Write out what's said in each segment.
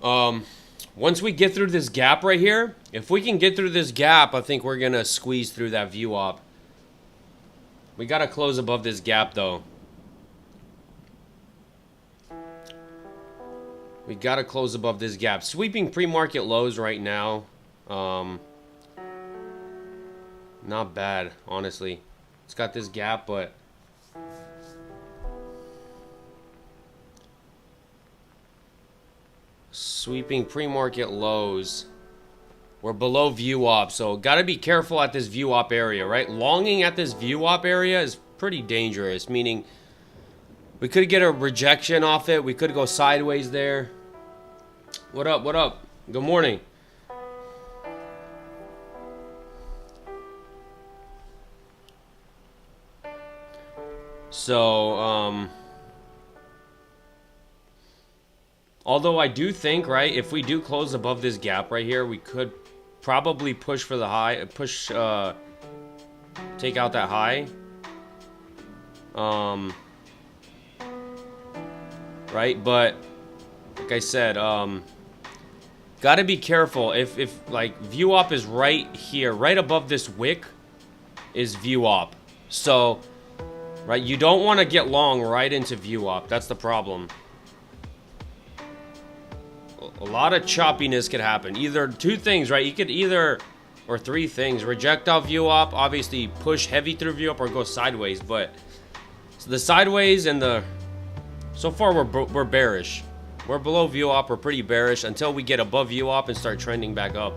Once we get through this gap right here, if we can get through this gap, I think we're going to squeeze through that view op. We got to close above this gap, though. We got to close above this gap. Sweeping pre-market lows right now. Not bad, honestly. It's got this gap, but... Sweeping pre-market lows. We're below view op, so gotta be careful at this view op area, right? Longing at this view op area is pretty dangerous, meaning we could get a rejection off it. We could go sideways there. What up, what up? Good morning. So, although I do think, right, if we do close above this gap right here, we could probably push for the high, take out that high. Right, but like I said, gotta be careful. If like view op is right here, right above this wick is view op. So, right, you don't want to get long right into view op. That's the problem. A lot of choppiness could happen. Either two things, right? You could either, or three things. Reject off view op, obviously push heavy through view op, or go sideways. But so the sideways and the, so far we're bearish. We're below view op, we're pretty bearish until we get above view op and start trending back up.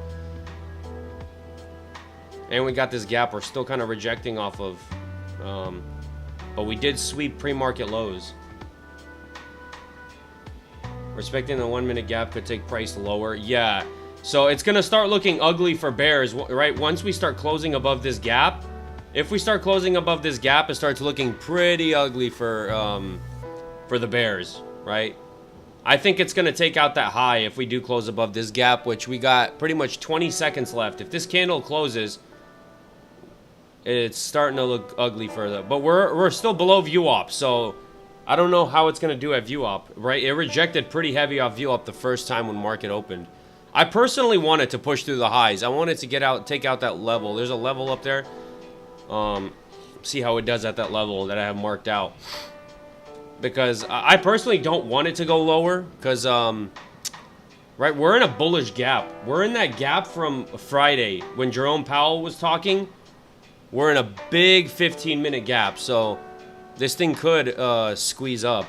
And we got this gap we're still kind of rejecting off of. But we did sweep pre-market lows. Respecting the 1 minute gap could take price lower. Yeah. So it's going to start looking ugly for bears, right? Once we start closing above this gap. If we start closing above this gap, it starts looking pretty ugly for the bears, right? I think it's going to take out that high if we do close above this gap, which we got pretty much 20 seconds left. If this candle closes, it's starting to look ugly further. But we're still below view op, so I don't know how it's going to do at view op, right? It rejected pretty heavy off view op the first time when market opened. I personally wanted to push through the highs. I wanted to get out, take out that level. There's a level up there. See how it does at that level that I have marked out. Because I personally don't want it to go lower. Because, right, we're in a bullish gap. We're in that gap from Friday when Jerome Powell was talking. We're in a big 15-minute gap. So this thing could squeeze up.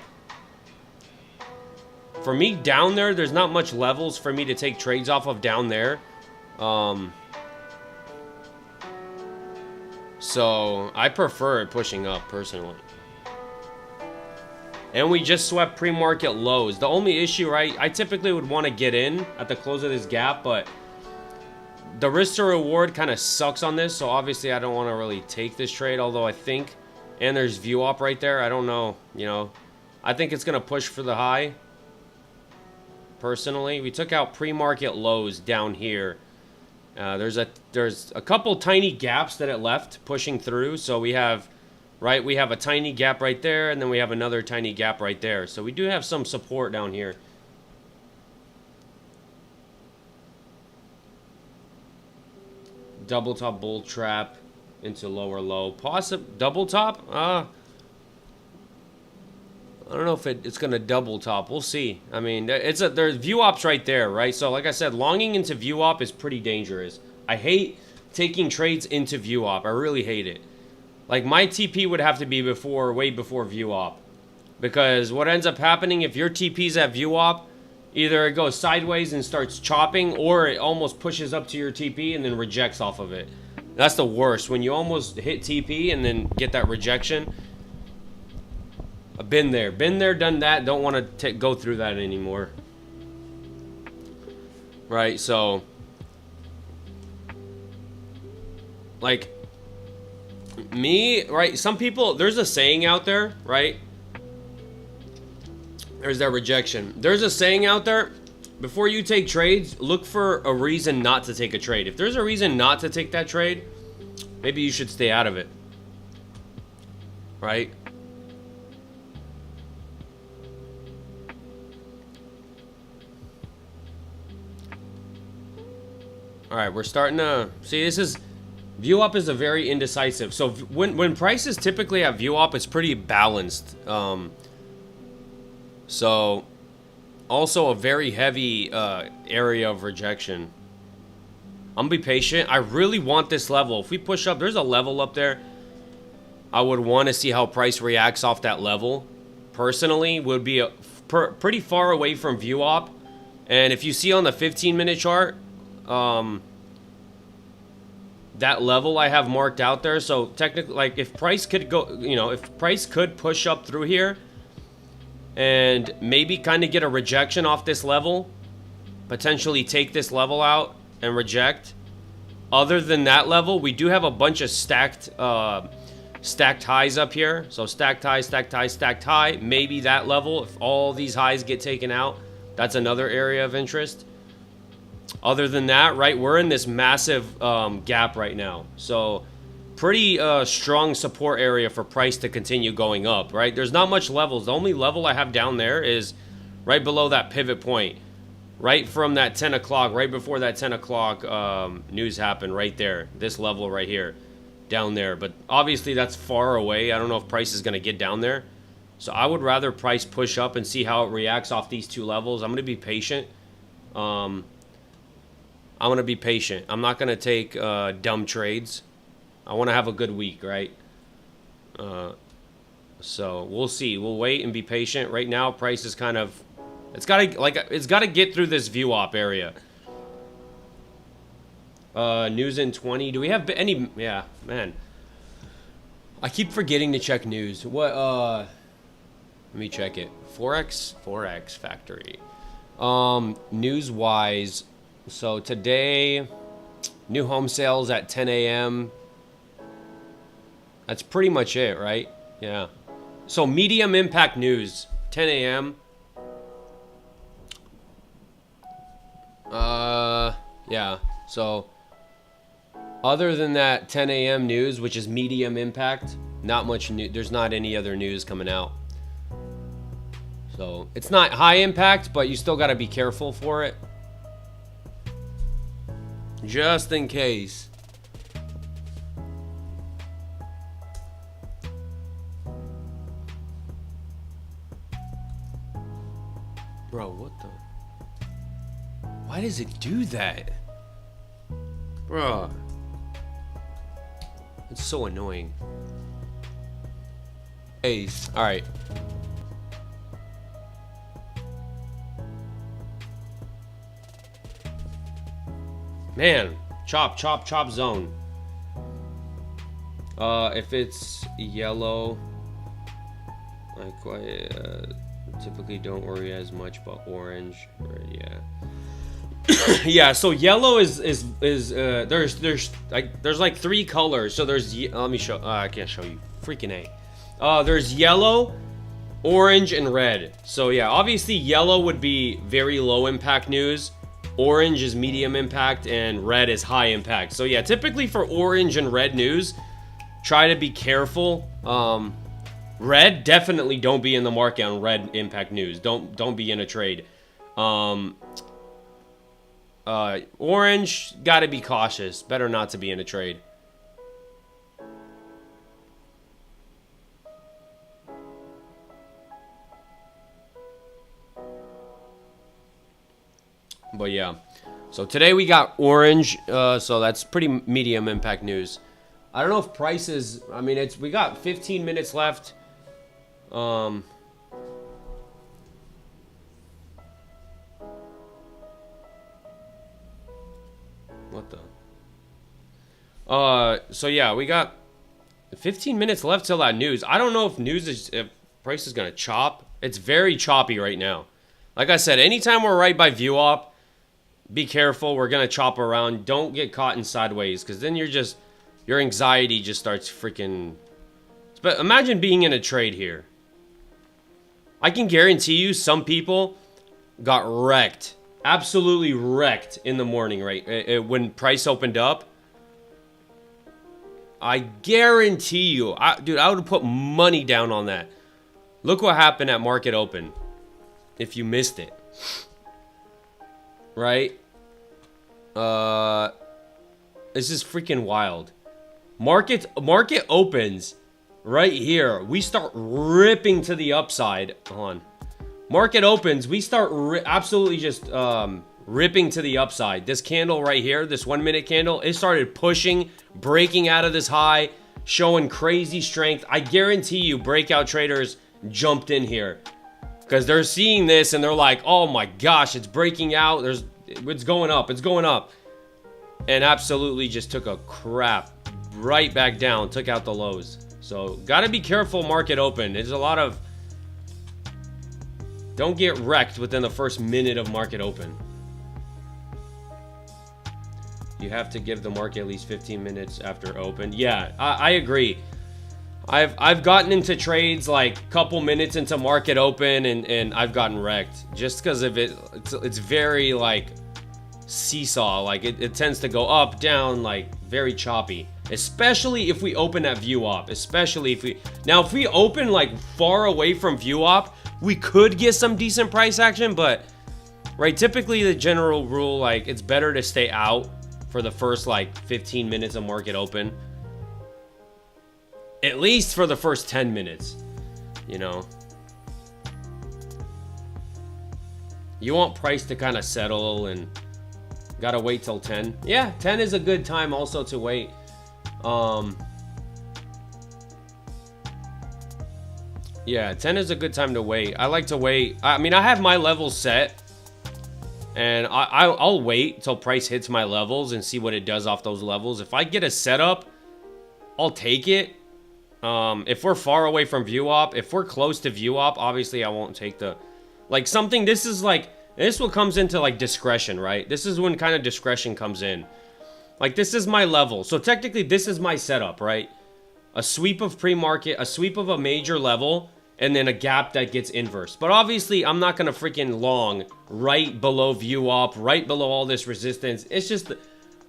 For me, down there, there's not much levels for me to take trades off of down there. So I prefer it pushing up, personally. And we just swept pre-market lows. The only issue, right, I typically would want to get in at the close of this gap, but the risk to reward kind of sucks on this, so obviously I don't want to really take this trade, although I think, and there's view op right there, I don't know, you know, I think it's going to push for the high, personally. We took out pre-market lows down here. There's a couple tiny gaps that it left pushing through, so we have, right, we have a tiny gap right there, and then we have another tiny gap right there, so we do have some support down here. Double top bull trap into lower low. Double top? I don't know if it's going to double top. We'll see. I mean, there's view ops right there, right? So like I said, longing into view op is pretty dangerous. I hate taking trades into view op. I really hate it. Like my TP would have to be way before view op. Because what ends up happening if your TP's at view op, either it goes sideways and starts chopping, or it almost pushes up to your TP and then rejects off of it. That's the worst, when you almost hit TP and then get that rejection. I've been there, done that. Don't want to go through that anymore. Right, so like me, right? Some people, there's a saying out there, right? There's that rejection. There's a saying out there, before you take trades, look for a reason not to take a trade. If there's a reason not to take that trade, maybe you should stay out of it. Right? All right, we're starting to see. This is view up is a very indecisive. So when prices typically have view up, it's pretty balanced. So also a very heavy area of rejection. I'm gonna be patient. I really want this level. If we push up, there's a level up there. I would want to see how price reacts off that level. Personally, would be pretty far away from view op. And if you see on the 15-minute chart, that level I have marked out there. So technically, like if price could go, you know, if price could push up through here and maybe kind of get a rejection off this level, potentially take this level out and reject. Other than that level, we do have a bunch of stacked highs up here. So stacked high, stacked high, stacked high. Maybe that level, if all these highs get taken out, that's another area of interest. Other than that, right, we're in this massive gap right now. So pretty strong support area for price to continue going up, right? There's not much levels. The only level I have down there is right below that pivot point. Right from that 10 o'clock, right before that 10 o'clock news happened, right there. This level right here, down there. But obviously that's far away. I don't know if price is going to get down there. So I would rather price push up and see how it reacts off these two levels. I'm going to be patient. I'm going to be patient. I'm not going to take dumb trades. I want to have a good week, right? So we'll see. We'll wait and be patient. Right now, price is kind of... It's gotta get through this view op area. News in 20. Do we have any? Yeah, man. I keep forgetting to check news. What? Let me check it. Forex Factory. News wise. So today, new home sales at 10 a.m. That's pretty much it, right? Yeah. So medium impact news, 10 a.m. Yeah, so other than that 10 a.m. news, which is medium impact, not much new. There's not any other news coming out. So it's not high impact, but you still got to be careful for it. Just in case. Bro, what the? Why does it do that? Bro. It's so annoying. Hey, alright. Man, chop zone. If it's yellow, like typically don't worry as much, but orange, red, yeah. Yeah, so yellow is there's like three colors. So there's let me show. I can't show you. Freaking A. There's yellow, orange, and red. So yeah, obviously yellow would be very low impact news. Orange is medium impact, and red is high impact. So yeah, typically for orange and red news, try to be careful. Red, definitely don't be in the market on red impact news. Don't be in a trade. Orange, gotta be cautious. Better not to be in a trade. But yeah. So today we got orange, so that's pretty medium impact news. I don't know if prices, I mean, we got 15 minutes left. What the? So yeah, we got 15 minutes left till that news. I don't know if price is gonna chop. It's very choppy right now. Like I said, anytime we're right by view op, be careful. We're gonna chop around. Don't get caught in sideways, because then your anxiety just starts freaking. But imagine being in a trade here. I can guarantee you, some people got wrecked. Absolutely wrecked in the morning, right? When price opened up. I guarantee you, dude, I would put money down on that. Look what happened at market open. If you missed it. Right? This is freaking wild. Market opens right here. We start ripping to the upside. Hold on. Market opens. We start absolutely just ripping to the upside. This candle right here, this 1 minute candle, it started pushing, breaking out of this high, showing crazy strength. I guarantee you breakout traders jumped in here because they're seeing this and they're like, oh my gosh, it's breaking out. It's going up. It's going up. And absolutely just took a crap right back down, took out the lows. So gotta be careful market open. There's a lot of, don't get wrecked within the first minute of market open. You have to give the market at least 15 minutes after open. Yeah, I agree. I've gotten into trades like a couple minutes into market open and I've gotten wrecked just because of it's very like seesaw. Like it tends to go up, down, like very choppy. Especially if we open at view op. Especially if we open like far away from view op, we could get some decent price action, but right, typically the general rule, like it's better to stay out for the first like 15 minutes of market open. At least for the first 10 minutes, you know. You want price to kind of settle and gotta wait till 10. Yeah, 10 is a good time also to wait. Yeah, 10 is a good time to wait. I like to wait. I mean, I have my levels set. And I'll wait till price hits my levels and see what it does off those levels. If I get a setup, I'll take it. If we're far away from view op, if we're close to view op, obviously I won't take the, like something, this is like, this what comes into like discretion, right? This is when kind of discretion comes in. Like this is my level. So technically this is my setup, right? A sweep of pre-market, a sweep of a major level, and then a gap that gets inverse. But obviously I'm not gonna freaking long right below view op, right below all this resistance. It's just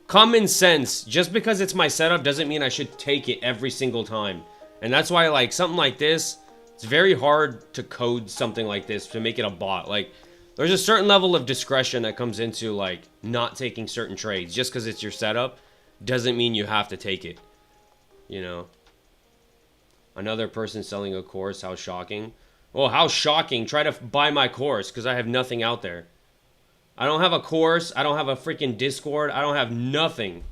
common sense. Just because it's my setup doesn't mean I should take it every single time. And that's why like something like this, it's very hard to code something like this to make it a bot. Like there's a certain level of discretion that comes into like not taking certain trades. Just because it's your setup doesn't mean you have to take it, you know. Another person selling a course, how shocking. Oh, how shocking. Try to buy my course because I have nothing out there. I don't have a course. I don't have a freaking Discord. I don't have nothing.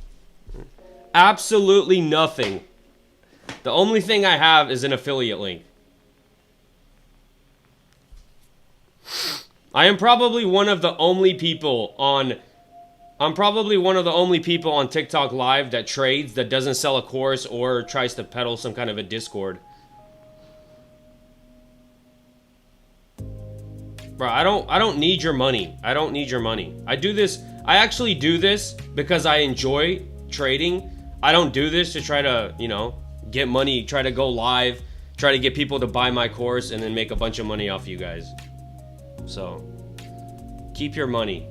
Absolutely nothing. The only thing I have is an affiliate link. I am probably one of the only people on... I'm probably one of the only people on TikTok Live that trades, that doesn't sell a course or tries to peddle some kind of a Discord. Bro, I don't need your money. I don't need your money. I do this, I actually do this because I enjoy trading. I don't do this to try to, you know, get money, try to go live, try to get people to buy my course and then make a bunch of money off you guys. So, keep your money.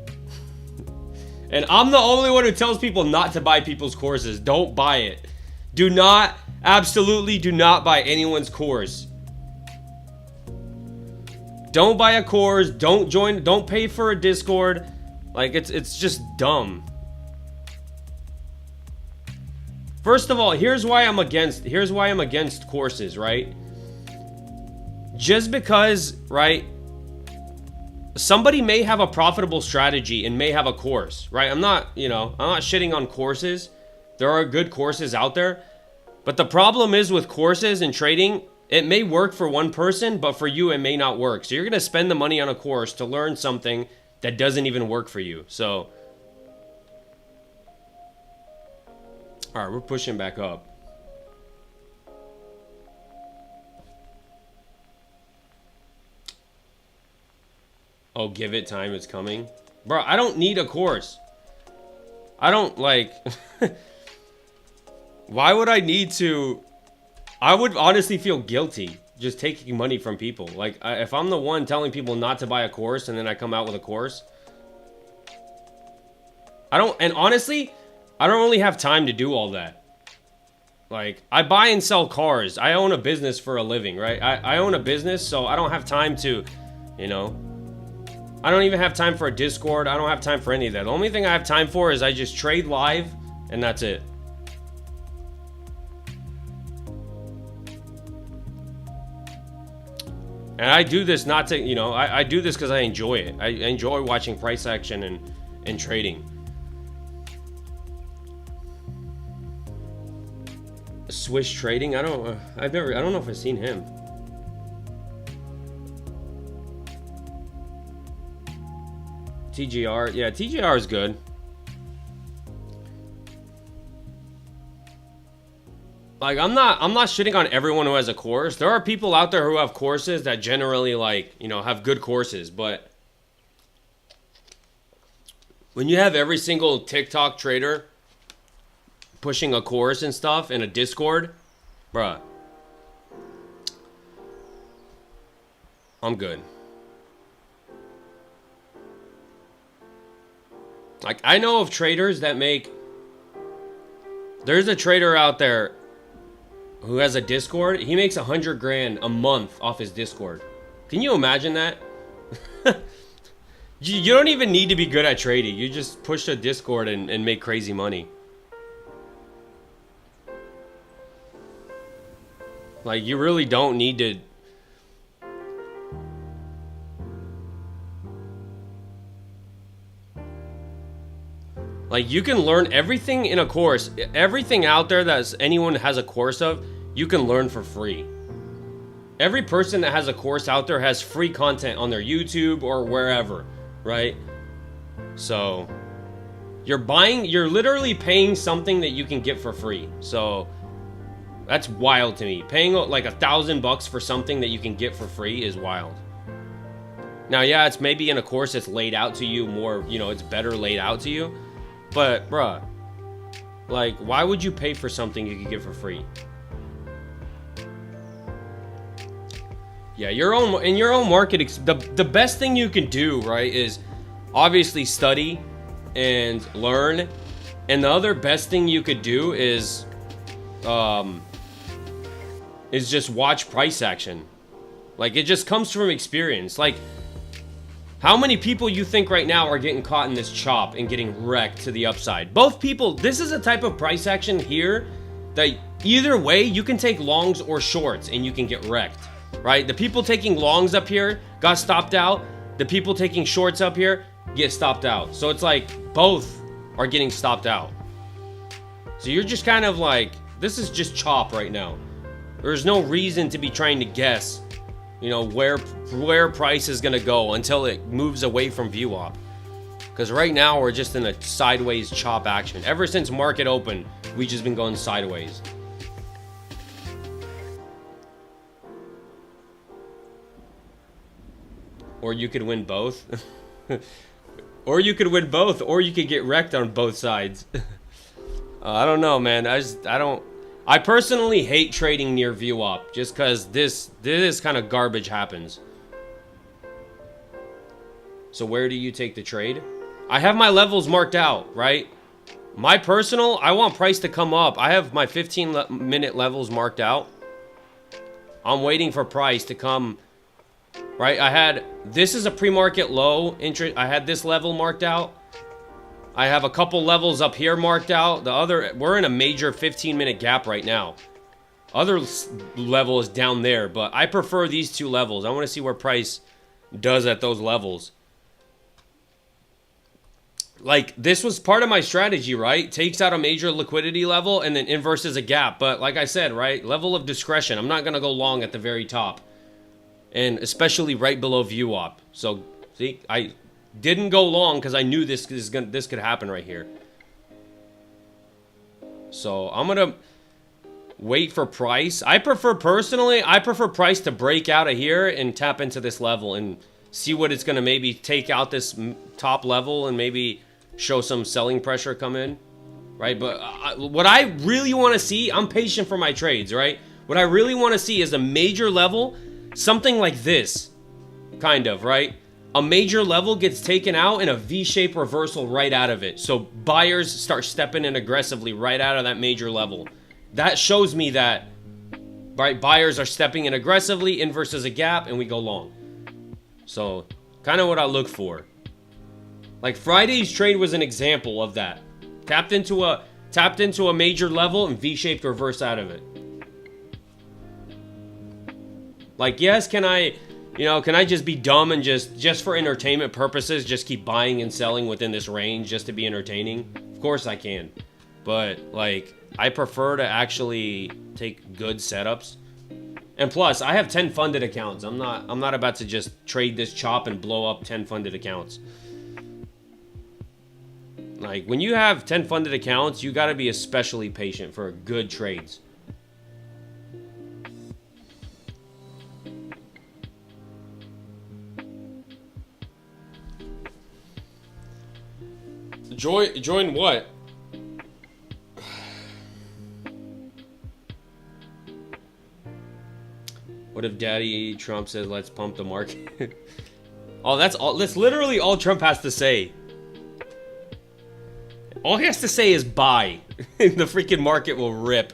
And I'm the only one who tells people not to buy people's courses. Don't buy it. Do not, absolutely do not buy anyone's course. Don't buy a course. Don't join, don't pay for a Discord. Like, it's just dumb. First of all, here's why I'm against courses, right? Just because, right? Somebody may have a profitable strategy and may have a course, right? I'm not shitting on courses. There are good courses out there. But the problem is with courses and trading, it may work for one person, but for you, it may not work. So you're going to spend the money on a course to learn something that doesn't even work for you. So, all right, we're pushing back up. Oh, give it time, it's coming. Bro, I don't need a course. I don't, like... Why would I need to... I would honestly feel guilty just taking money from people. Like, if I'm the one telling people not to buy a course and then I come out with a course... And honestly, I don't really have time to do all that. Like, I buy and sell cars. I own a business for a living, right? I own a business, so I don't have time to, you know... I don't even have time for a Discord. I don't have time for any of that. The only thing I have time for is I just trade live and that's it. And I do this not to, you know, I do this because I enjoy it. I enjoy watching price action and trading. Swiss Trading, I don't know if I've seen him. TGR, yeah, TGR is good. Like, I'm not shitting on everyone who has a course. There are people out there who have courses that generally, like, you know, have good courses, but when you have every single TikTok trader pushing a course and stuff in a Discord, bruh, I'm good. Like, I know of traders that make... There's a trader out there who has a Discord. He makes 100 grand a month off his Discord. Can you imagine that? You don't even need to be good at trading. You just push a Discord and make crazy money. Like, you really don't need to... Like, you can learn everything in a course. Everything out there that anyone has a course of, you can learn for free. Every person that has a course out there has free content on their YouTube or wherever, right? So, you're literally paying something that you can get for free. So, that's wild to me. Paying like $1,000 for something that you can get for free is wild. Now, yeah, it's maybe in a course that's laid out to you more, you know, it's better laid out to you. But, bruh, like, why would you pay for something you could get for free? Yeah, in your own market, the best thing you can do, right, is obviously study and learn. And the other best thing you could do is just watch price action. Like, it just comes from experience. Like, how many people you think right now are getting caught in this chop and getting wrecked to the upside? Both people, this is a type of price action here that either way, you can take longs or shorts and you can get wrecked, right? The people taking longs up here got stopped out. The people taking shorts up here get stopped out. So it's like both are getting stopped out. So you're just kind of like, this is just chop right now. There's no reason to be trying to guess, you know, where price is gonna go until it moves away from VWAP. Because right now we're just in a sideways chop action. Ever since market open, we've just been going sideways. Or you could win both. Or you could win both, or you could get wrecked on both sides. I don't know, man. I personally hate trading near VWAP just because this kind of garbage happens. So where do you take the trade? I have my levels marked out, right? My personal, I want price to come up. I have my 15-minute levels marked out. I'm waiting for price to come, right? This is a pre-market low interest. I had this level marked out. I have a couple levels up here marked out. We're in a major 15-minute gap right now. Other level is down there, but I prefer these two levels. I want to see where price does at those levels. Like, this was part of my strategy, right? Takes out a major liquidity level and then inverses a gap. But like I said, right? Level of discretion. I'm not going to go long at the very top. And especially right below VWAP. So, see, I didn't go long because I knew this could happen right here. So I'm gonna wait for price. Personally, I prefer price to break out of here and tap into this level and see what it's gonna maybe take out this top level and maybe show some selling pressure come in, right? But what I really want to see, I'm patient for my trades, right? What I really want to see is a major level, something like this, kind of, right? A major level gets taken out and a V-shaped reversal right out of it. So buyers start stepping in aggressively right out of that major level. That shows me that, right, buyers are stepping in aggressively, inverses a gap, and we go long. So kind of what I look for. Like Friday's trade was an example of that. Tapped into a tapped into a major level and V-shaped reverse out of it. Like, yes, can I just be dumb and just for entertainment purposes, just keep buying and selling within this range just to be entertaining? Of course I can. But, like, I prefer to actually take good setups. And plus, I have 10 funded accounts. I'm not about to just trade this chop and blow up 10 funded accounts. Like, when you have 10 funded accounts, you gotta be especially patient for good trades. Join what? What if Daddy Trump says, let's pump the market? Oh, that's literally all Trump has to say. All he has to say is buy. The freaking market will rip.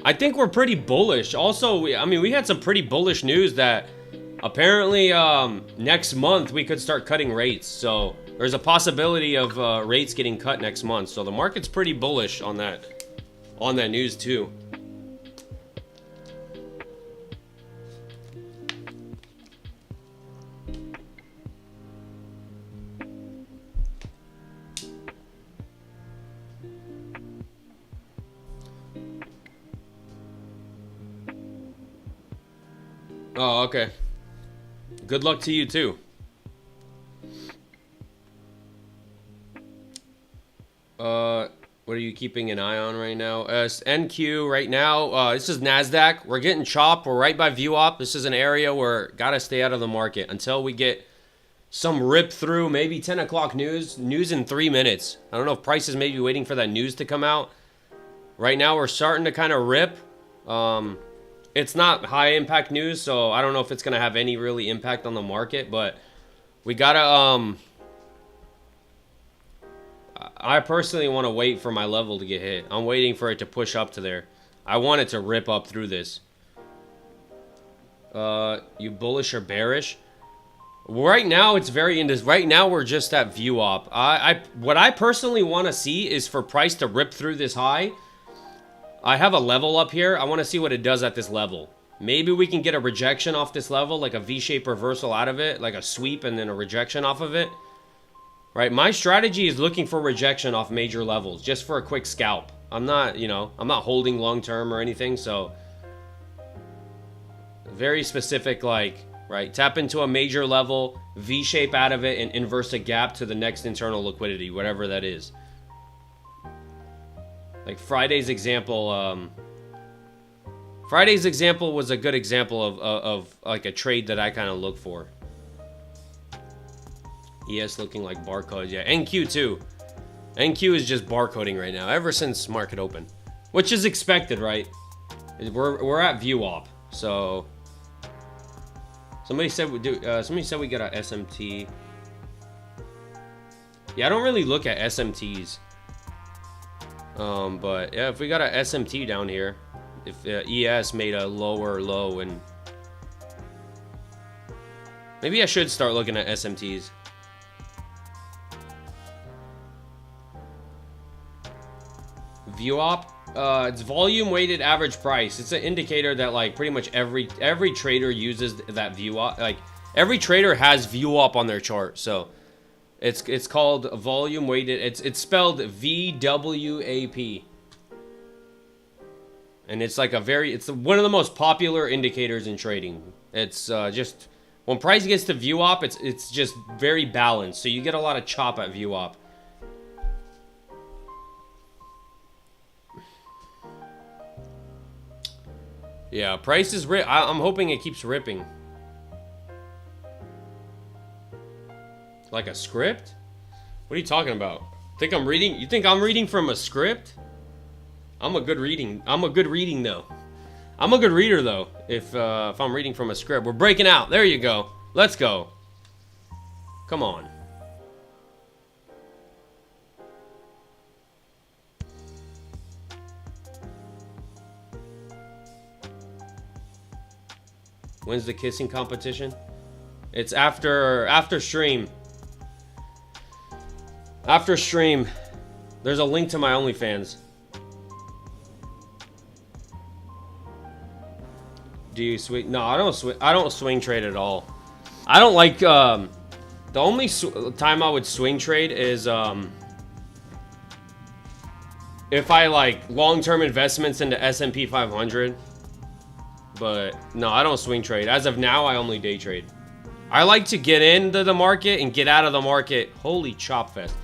I think we're pretty bullish. Also, we had some pretty bullish news that apparently next month we could start cutting rates. So there's a possibility of rates getting cut next month. So the market's pretty bullish on that news too. Oh, okay. Good luck to you too. What are you keeping an eye on right now? NQ right now. This is NASDAQ. We're getting chopped. We're right by VWAP. This is an area where gotta stay out of the market until we get some rip through. Maybe 10 o'clock news. News in 3 minutes. I don't know if price is maybe waiting for that news to come out. Right now we're starting to kind of rip. It's not high impact news, so I don't know if it's gonna have any really impact on the market, but we gotta I personally want to wait for my level to get hit. I'm waiting for it to push up to there. I want it to rip up through this. You bullish or bearish? Right now it's very right now we're just at VWAP. What I personally want to see is for price to rip through this high. I have a level up here. I want to see what it does at this level. Maybe we can get a rejection off this level, like a V-shaped reversal out of it, like a sweep and then a rejection off of it. Right? My strategy is looking for rejection off major levels, just for a quick scalp. I'm not, I'm not holding long term or anything, so very specific, like, right? Tap into a major level, V-shape out of it, and inverse a gap to the next internal liquidity, whatever that is. Like Friday's example was a good example of like a trade that I kind of look for. ES looking like barcodes. Yeah, NQ too. NQ is just barcoding right now, ever since market open, which is expected, right? We're at VWAP, so somebody said we do. Somebody said we got a SMT. Yeah, I don't really look at SMTs. But yeah, if we got a SMT down here, if ES made a lower low, and maybe I should start looking at SMTs. VWAP, it's volume weighted average price. It's an indicator that like pretty much every trader uses that VWAP. Like every trader has VWAP on their chart, so it's called volume weighted. It's spelled VWAP, and it's like it's one of the most popular indicators in trading. It's just when price gets to VWAP, it's just very balanced, so you get a lot of chop at VWAP. Yeah, price is I'm hoping it keeps ripping. Like a script? What are you talking about? Think I'm reading? You think I'm reading from a script? I'm a good reading though. I'm a good reader though. If I'm reading from a script. We're breaking out. There you go. Let's go. Come on. When's the kissing competition? It's after stream. After stream, there's a link to my OnlyFans. Do you swing? No, I don't swing. I don't swing trade at all. I don't like. The only time I would swing trade is if I like long-term investments into S&P 500. But no, I don't swing trade. As of now, I only day trade. I like to get into the market and get out of the market. Holy chop fest.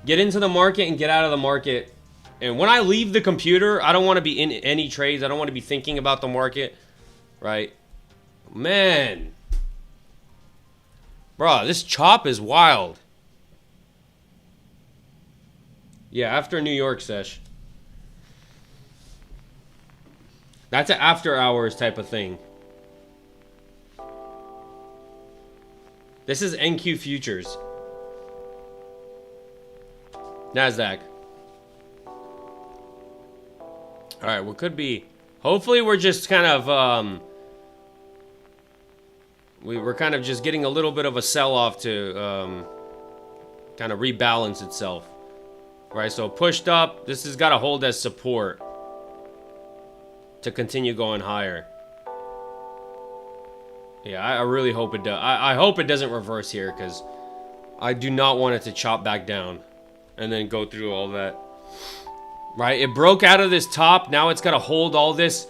Get into the market and get out of the market. And when I leave the computer, I don't want to be in any trades. I don't want to be thinking about the market. Right? Man. Bro, this chop is wild. Yeah, after New York sesh. That's an after hours type of thing. This is NQ futures. NASDAQ. Alright, what could be... Hopefully we're just kind of... we're kind of just getting a little bit of a sell-off to kind of rebalance itself. Right, so pushed up. This has got to hold as support to continue going higher. Yeah, I really hope it does. I hope it doesn't reverse here, because I do not want it to chop back down and then go through all that. Right, it broke out of this top. Now it's got to hold all this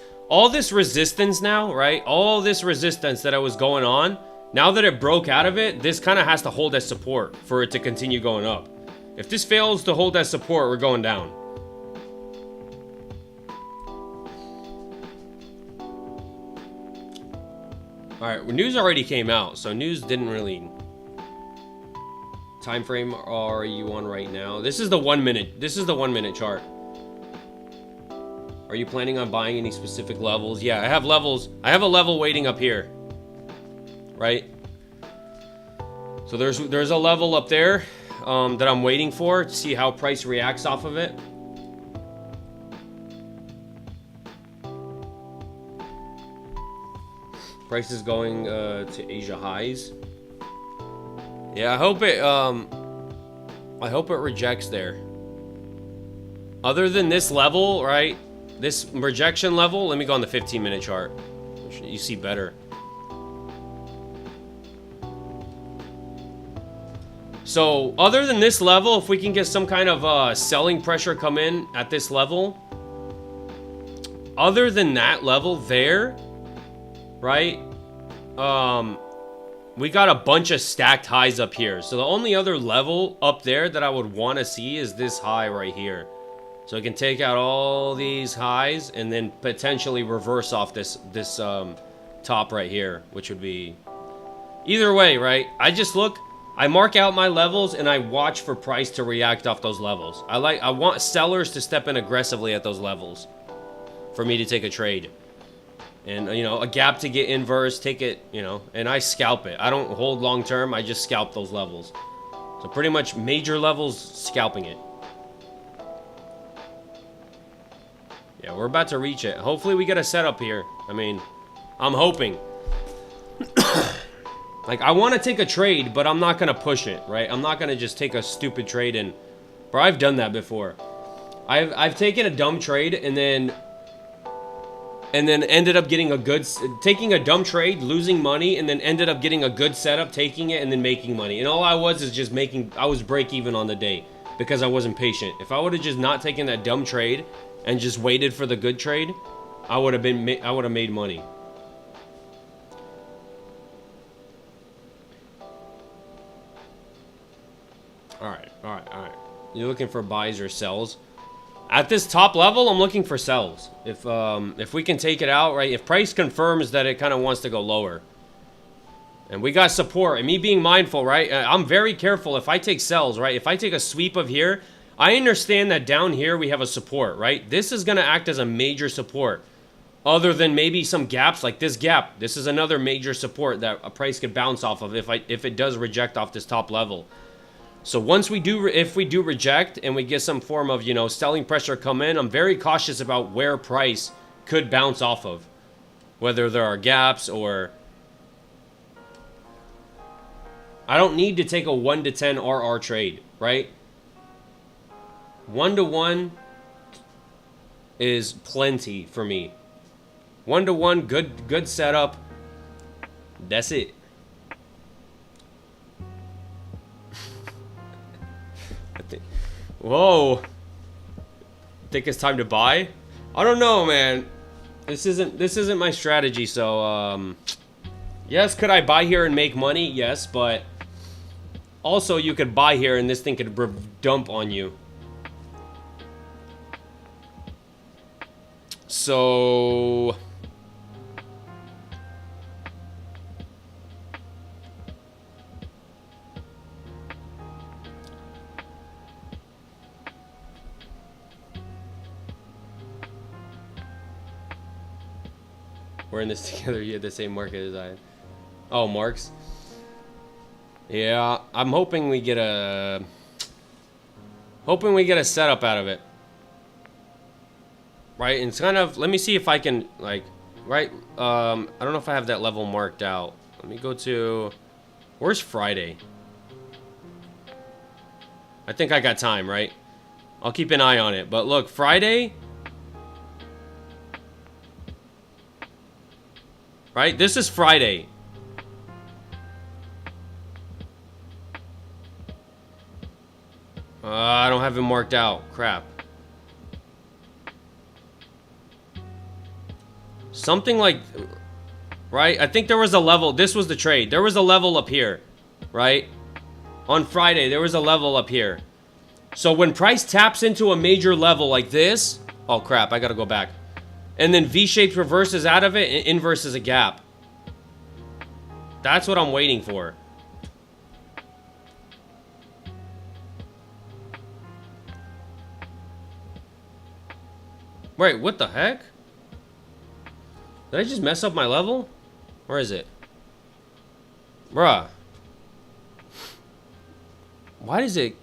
resistance now, right? All this resistance that I was going on. Now that it broke out of it, this kind of has to hold as support for it to continue going up. If this fails to hold as support, we're going down. Alright, well, news already came out, so news didn't really... Time frame are you on right now? This is the 1 minute. This is the 1 minute chart. Are you planning on buying any specific levels? Yeah, I have levels. I have a level waiting up here. Right? So there's a level up there that I'm waiting for to see how price reacts off of it. Price is going to Asia highs. Yeah, I hope it rejects there. Other than this level, right? This rejection level, let me go on the 15-minute chart. You see better. So, other than this level, if we can get some kind of selling pressure come in at this level, other than that level there, right? We got a bunch of stacked highs up here. So the only other level up there that I would want to see is this high right here. So I can take out all these highs and then potentially reverse off this top right here, which would be either way, right? I mark out my levels and I watch for price to react off those levels. I want sellers to step in aggressively at those levels for me to take a trade. And, you know, a gap to get inverse, take it, you know, and I scalp it. I don't hold long term, I just scalp those levels. So pretty much major levels, scalping it. Yeah, we're about to reach it. Hopefully we get a setup here. I mean, I'm hoping. Like, I want to take a trade, but I'm not going to push it, right? I'm not going to just take a stupid trade and... Bro, I've done that before. I've taken a dumb trade and then ended up getting taking a dumb trade, losing money, and then ended up getting a good setup, taking it, and then making money. And all I was is just I was break even on the day because I wasn't patient. If I would have just not taken that dumb trade and just waited for the good trade, I would have made money. All right. You're looking for buys or sells. At this top level, I'm looking for sells. If we can take it out, right? If price confirms that it kind of wants to go lower. And we got support. And me being mindful, right? I'm very careful if I take sells, right? If I take a sweep of here, I understand that down here we have a support, right? This is going to act as a major support. Other than maybe some gaps like this gap. This is another major support that a price could bounce off of if it does reject off this top level. So if we do reject and we get some form of, you know, selling pressure come in, I'm very cautious about where price could bounce off of. Whether there are gaps or... I don't need to take a 1 to 10 RR trade, right? 1-to-1 is plenty for me. 1-to-1, good setup. That's it. Whoa. Think it's time to buy? I don't know, man. This isn't my strategy, so yes, could I buy here and make money? Yes, but also you could buy here and this thing could dump on you. So we're in this together. You had the same market as I. Oh, Marks. Yeah, I'm hoping we get a setup out of it. Right, and it's kind of, let me see if I can, like, right, I don't know if I have that level marked out. Let me go to, where's Friday? I think I got time, right? I'll keep an eye on it. But look, Friday, right, this is Friday. I don't have it marked out, crap. Something like, right? I think there was a level. This was the trade. There was a level up here, right? On Friday, there was a level up here. So when price taps into a major level like this, oh crap, I gotta go back. And then V-shaped reverses out of it and inverses a gap. That's what I'm waiting for. Wait, what the heck? Did I just mess up my level? Where is it? Bruh. Why does it...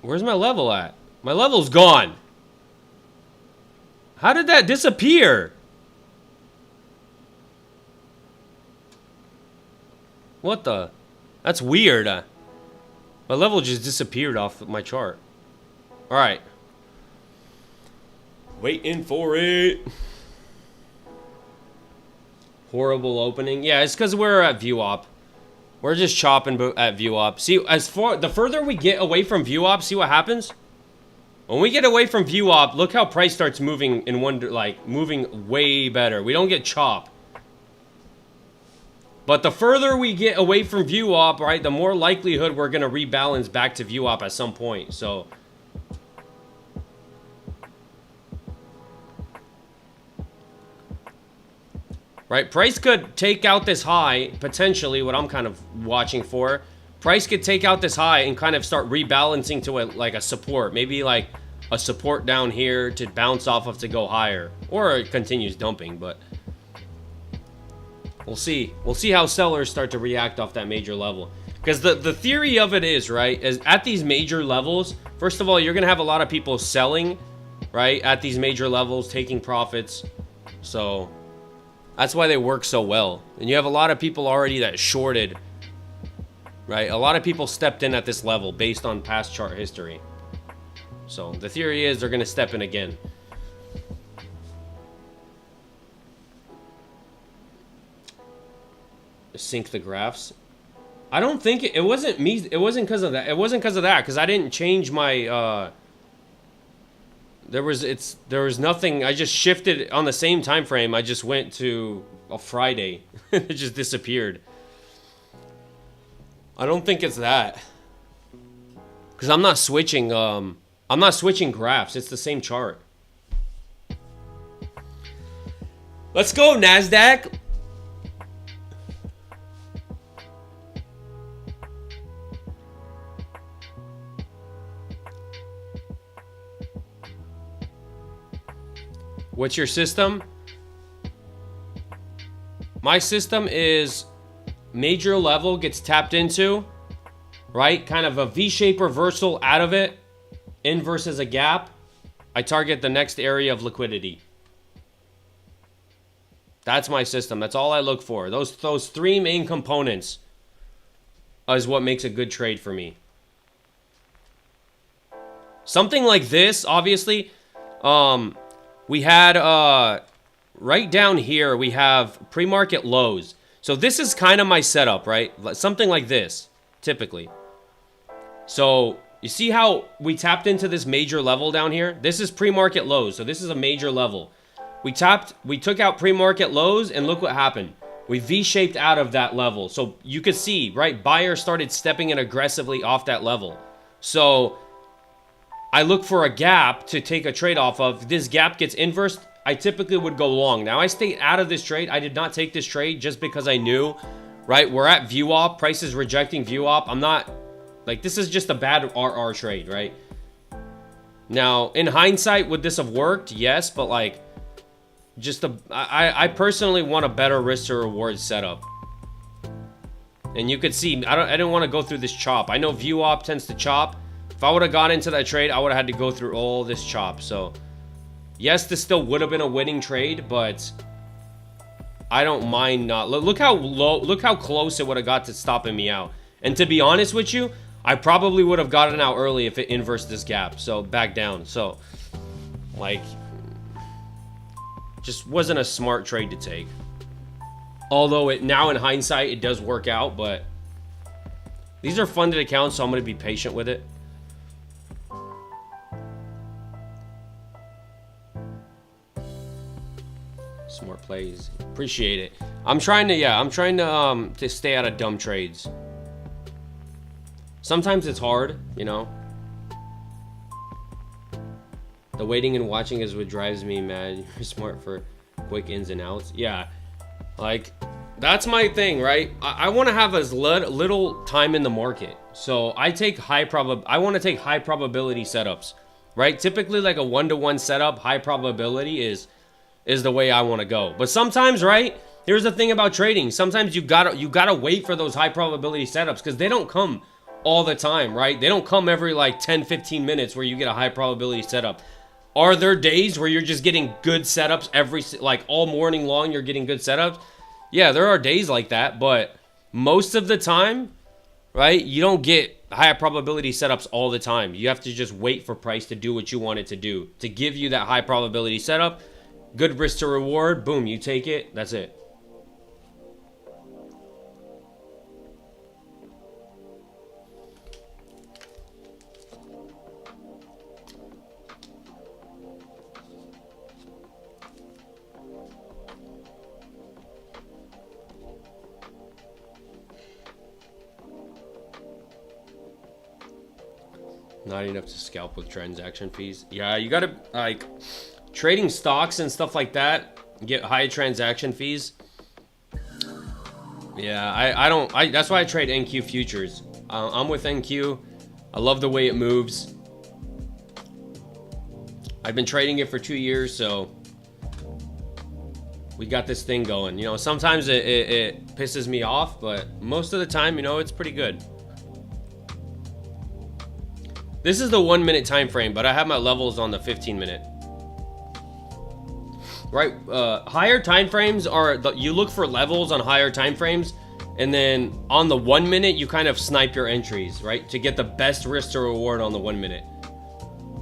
Where's my level at? My level's gone. How did that disappear? What the... That's weird. My level just disappeared off my chart. Alright. Waiting for it. Horrible opening. Yeah, it's because we're at view op. We're just chopping at view op. See, the further we get away from view op, see what happens? When we get away from view op, look how price starts moving in one, like, moving way better. We don't get chop. But the further we get away from view op, right, the more likelihood we're going to rebalance back to view op at some point. So... Right, price could take out this high, potentially, what I'm kind of watching for. Price could take out this high and kind of start rebalancing to like a support. Maybe like a support down here to bounce off of to go higher. Or it continues dumping, but... We'll see. We'll see how sellers start to react off that major level. Because the theory of it is, right, is at these major levels, first of all, you're going to have a lot of people selling, right, at these major levels, taking profits. So... That's why they work so well. And you have a lot of people already that shorted, right? A lot of people stepped in at this level based on past chart history. So the theory is they're going to step in again. Sync the graphs. I don't think it wasn't me. It wasn't because of that. It wasn't because of that. Because I didn't change my... There was nothing. I just shifted on the same time frame. I just went to a Friday. It just disappeared. I don't think it's that. Because I'm not switching graphs. It's the same chart. Let's go, NASDAQ. What's your system? My system is major level gets tapped into, right? Kind of a V-shaped reversal out of it, inverses a gap. I target the next area of liquidity. That's my system. That's all I look for. Those three main components is what makes a good trade for me. Something like this, obviously, we had, right down here, we have pre-market lows. So this is kind of my setup, right? Something like this, typically. So you see how we tapped into this major level down here? This is pre-market lows, so this is a major level. We took out pre-market lows, and look what happened. We V-shaped out of that level. So you could see, right, buyers started stepping in aggressively off that level. So I look for a gap to take a trade off of. If this gap gets inversed, I typically would go long. Now, I stayed out of this trade. I did not take this trade just because I knew, right, we're at view op. Price is rejecting view op. I'm not, like, this is just a bad RR trade, right? Now, in hindsight, would this have worked? Yes, but, like, I personally want a better risk to reward setup. And you could see, I didn't want to go through this chop. I know view op tends to chop. If I would have gone into that trade, I would have had to go through all this chop. So, yes, this still would have been a winning trade, but I don't mind not. Look how low, look how close it would have got to stopping me out. And to be honest with you, I probably would have gotten out early if it inversed this gap. So, back down. So, like, just wasn't a smart trade to take. Although now in hindsight it does work out, but these are funded accounts, so I'm going to be patient with it. Smart plays. Appreciate it. I'm trying to stay out of dumb trades. Sometimes it's hard, you know. The waiting and watching is what drives me mad. You're smart for quick ins and outs. Yeah, like, that's my thing, right? I want to have as little time in the market. So I take I want to take high probability setups, right? Typically, like a 1-to-1 setup, high probability is the way I want to go. But sometimes, right? Here's the thing about trading. Sometimes you gotta wait for those high probability setups because they don't come all the time, right? They don't come every like 10-15 minutes where you get a high probability setup. Are there days where you're just getting good setups like all morning long, you're getting good setups? Yeah, there are days like that, but most of the time, right, you don't get high probability setups all the time. You have to just wait for price to do what you want it to do, to give you that high probability setup. Good risk to reward, boom, you take it, that's it. Not enough to scalp with transaction fees. Yeah, you gotta, like, trading stocks and stuff like that, get high transaction fees. Yeah, that's why I trade NQ futures. I'm with NQ. I love the way it moves. I've been trading it for 2 years, so we got this thing going. You know, sometimes it pisses me off, but most of the time, you know, it's pretty good. This is the 1 minute time frame, but I have my levels on the 15 minute. Right, higher time frames are you look for levels on higher time frames, and then on the 1 minute you kind of snipe your entries, right, to get the best risk to reward on the 1 minute.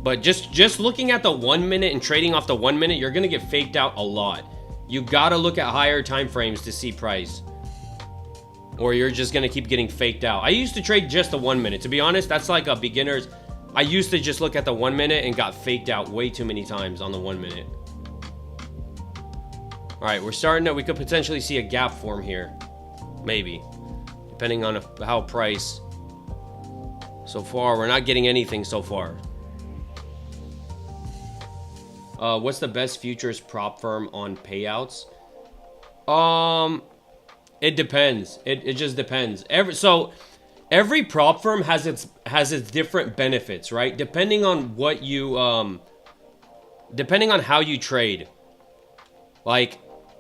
But just looking at the 1 minute and trading off the 1 minute, you're gonna get faked out a lot. You gotta look at higher time frames to see price, or you're just gonna keep getting faked out. I used to trade just the 1 minute. To be honest, that's like a beginner's. I used to just look at the 1 minute and got faked out way too many times on the 1 minute. All right, we're starting to, we could potentially see a gap form here. Maybe. Depending on how price. So far, we're not getting anything so far. What's the best futures prop firm on payouts? It depends. It just depends. Every prop firm has its different benefits, right? Depending on what you depending on how you trade. Like,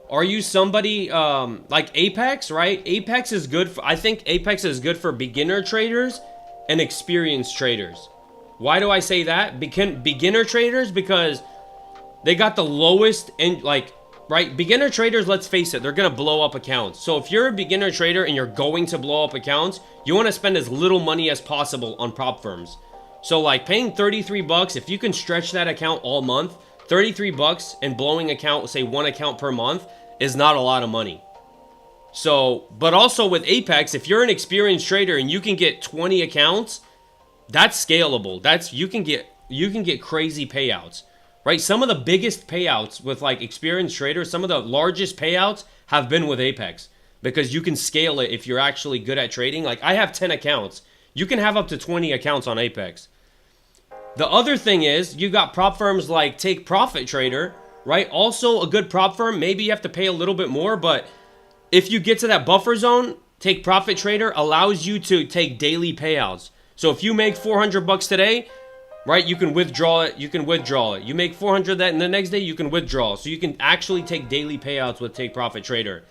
are you somebody like Apex, right? Apex is good for, I think Apex is good for beginner traders and experienced traders. Why do I say that? Beginner traders, because they got the lowest and, like, right, beginner traders, let's face it, they're gonna blow up accounts. So if you're a beginner trader and you're going to blow up accounts, you want to spend as little money as possible on prop firms, So like paying 33 bucks, if you can stretch that account all month, 33 bucks and blowing account, say one account per month, is not a lot of money. So, but also with Apex, if you're an experienced trader and you can get 20 accounts, that's scalable. You can get crazy payouts, right? Some of the biggest payouts with like experienced traders, some of the largest payouts have been with Apex because you can scale it if you're actually good at trading. Like I have 10 accounts. You can have up to 20 accounts on Apex. The other thing is you got prop firms like Take Profit Trader, right? Also a good prop firm. Maybe you have to pay a little bit more, but if you get to that buffer zone, Take Profit Trader allows you to take daily payouts. So if you make 400 bucks today, right, you can withdraw it. You make 400 that, and the next day you can withdraw. So you can actually take daily payouts with Take Profit Trader.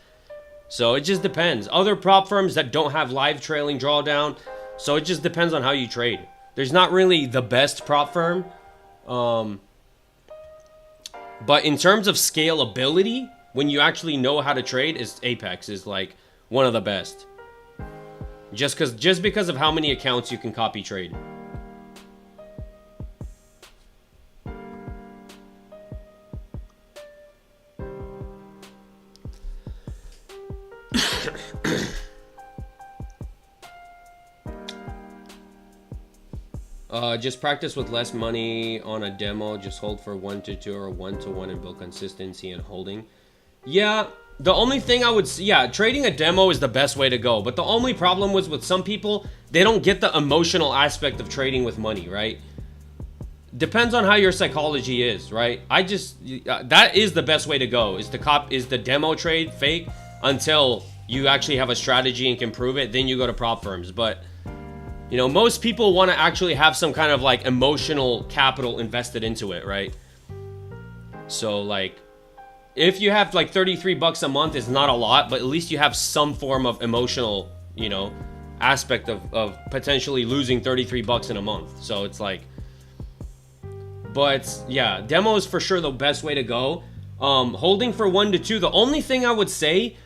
So it just depends. Other prop firms that don't have live trailing drawdown. So it just depends on how you trade. There's not really the best prop firm. But in terms of scalability, when you actually know how to trade, is Apex is like one of the best. Just because of how many accounts you can copy trade. Just practice with less money on a demo. Just hold for 1 to 2 or 1 to 1 and build consistency and holding. Yeah, the only thing I would... Yeah, trading a demo is the best way to go. But the only problem was with some people, they don't get the emotional aspect of trading with money, right? Depends on how your psychology is, right? That is the best way to go, is the demo trade fake until you actually have a strategy and can prove it. Then you go to prop firms. But... you know, most people want to actually have some kind of like emotional capital invested into it, right? So like, if you have like 33 bucks a month, it's not a lot, but at least you have some form of emotional, you know, aspect of potentially losing 33 bucks in a month. So it's like, but yeah, demo is for sure the best way to go. Holding for 1 to 2, the only thing I would say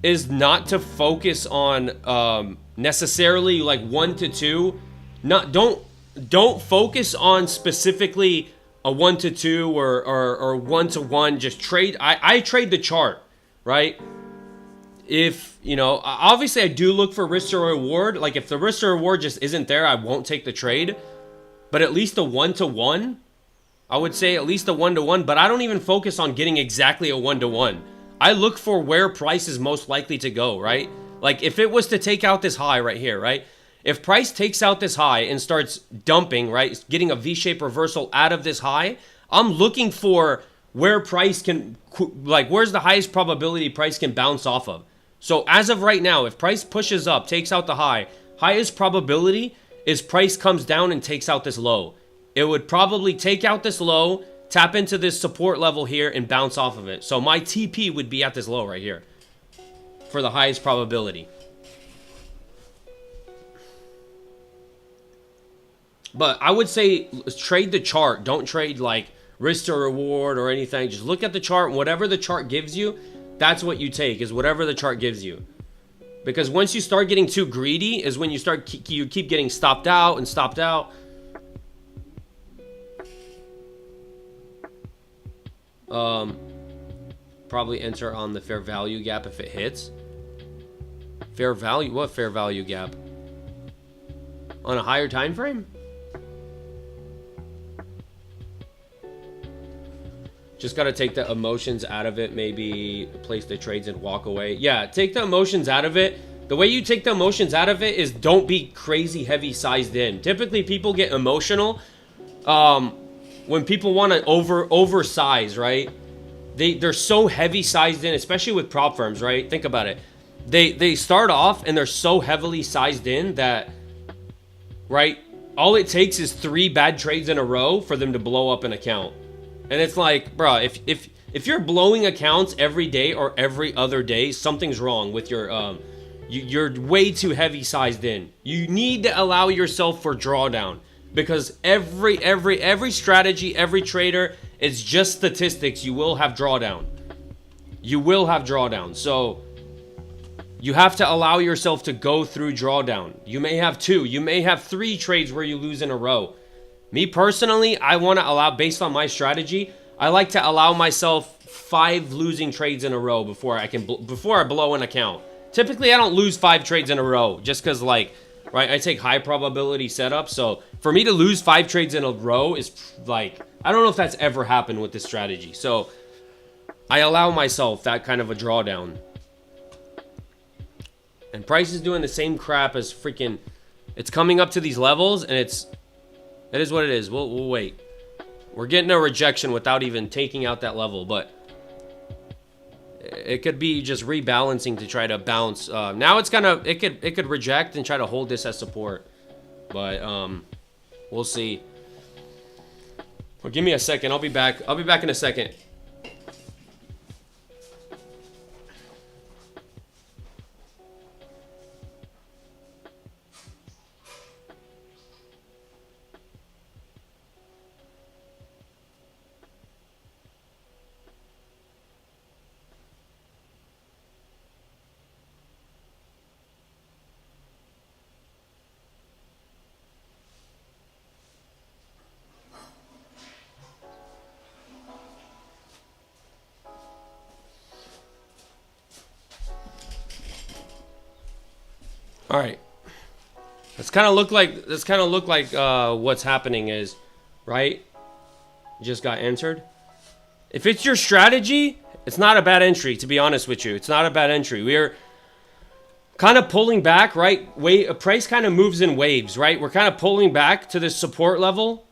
is not to focus on necessarily like 1 to 2. Don't focus on specifically a 1 to 2 or 1 to 1. Just trade. I trade the chart, right? If, you know, obviously I do look for risk to reward. Like if the risk to reward just isn't there, I won't take the trade. But at least a 1 to 1, I would say at least a 1 to 1. But I don't even focus on getting exactly a 1 to 1. I look for where price is most likely to go, right? Like if it was to take out this high right here, right? If price takes out this high and starts dumping, right? Getting a V-shaped reversal out of this high, I'm looking for where price can, like where's the highest probability price can bounce off of. So as of right now, if price pushes up, takes out the high, highest probability is price comes down and takes out this low. It would probably take out this low, tap into this support level here and bounce off of it. So my TP would be at this low right here for the highest probability. But I would say trade the chart. Don't trade like risk to reward or anything. Just look at the chart. Whatever the chart gives you, that's what you take, is whatever the chart gives you. Because once you start getting too greedy is when you keep getting stopped out and stopped out. Probably enter on the fair value gap if it hits. Fair value? What fair value gap? On a higher time frame? Just gotta take the emotions out of it. Maybe place the trades and walk away. Yeah, take the emotions out of it. The way you take the emotions out of it is don't be crazy heavy sized in. Typically people get emotional when people want to oversize, right? They're so heavy sized in, especially with prop firms, right? Think about it. They start off and they're so heavily sized in that, right? All it takes is 3 bad trades in a row for them to blow up an account. And it's like, bro, if you're blowing accounts every day or every other day, something's wrong with your you're way too heavy sized in. You need to allow yourself for drawdown. Because every strategy, every trader, it's just statistics. You will have drawdown. You will have drawdown. So you have to allow yourself to go through drawdown. You may have 2, you may have 3 trades where you lose in a row. Me personally, I want to allow, based on my strategy, I like to allow myself 5 losing trades in a row before I blow an account. Typically, I don't lose 5 trades in a row just because, like, right, I take high probability setups. So for me to lose 5 trades in a row is like, I don't know if that's ever happened with this strategy. So I allow myself that kind of a drawdown. And price is doing the same crap as freaking, it's coming up to these levels, and it is what it is. We'll wait. We're getting a rejection without even taking out that level, but it could be just rebalancing to try to bounce. Now it's kind of, it could reject and try to hold this as support, but we'll see. Well, give me a second. I'll be back. I'll be back in a second. All right. Let's kind of look like what's happening is, right? Just got entered. If it's your strategy, it's not a bad entry, to be honest with you. It's not a bad entry. We're kind of pulling back, right? A price kind of moves in waves, right? We're kind of pulling back to this support level.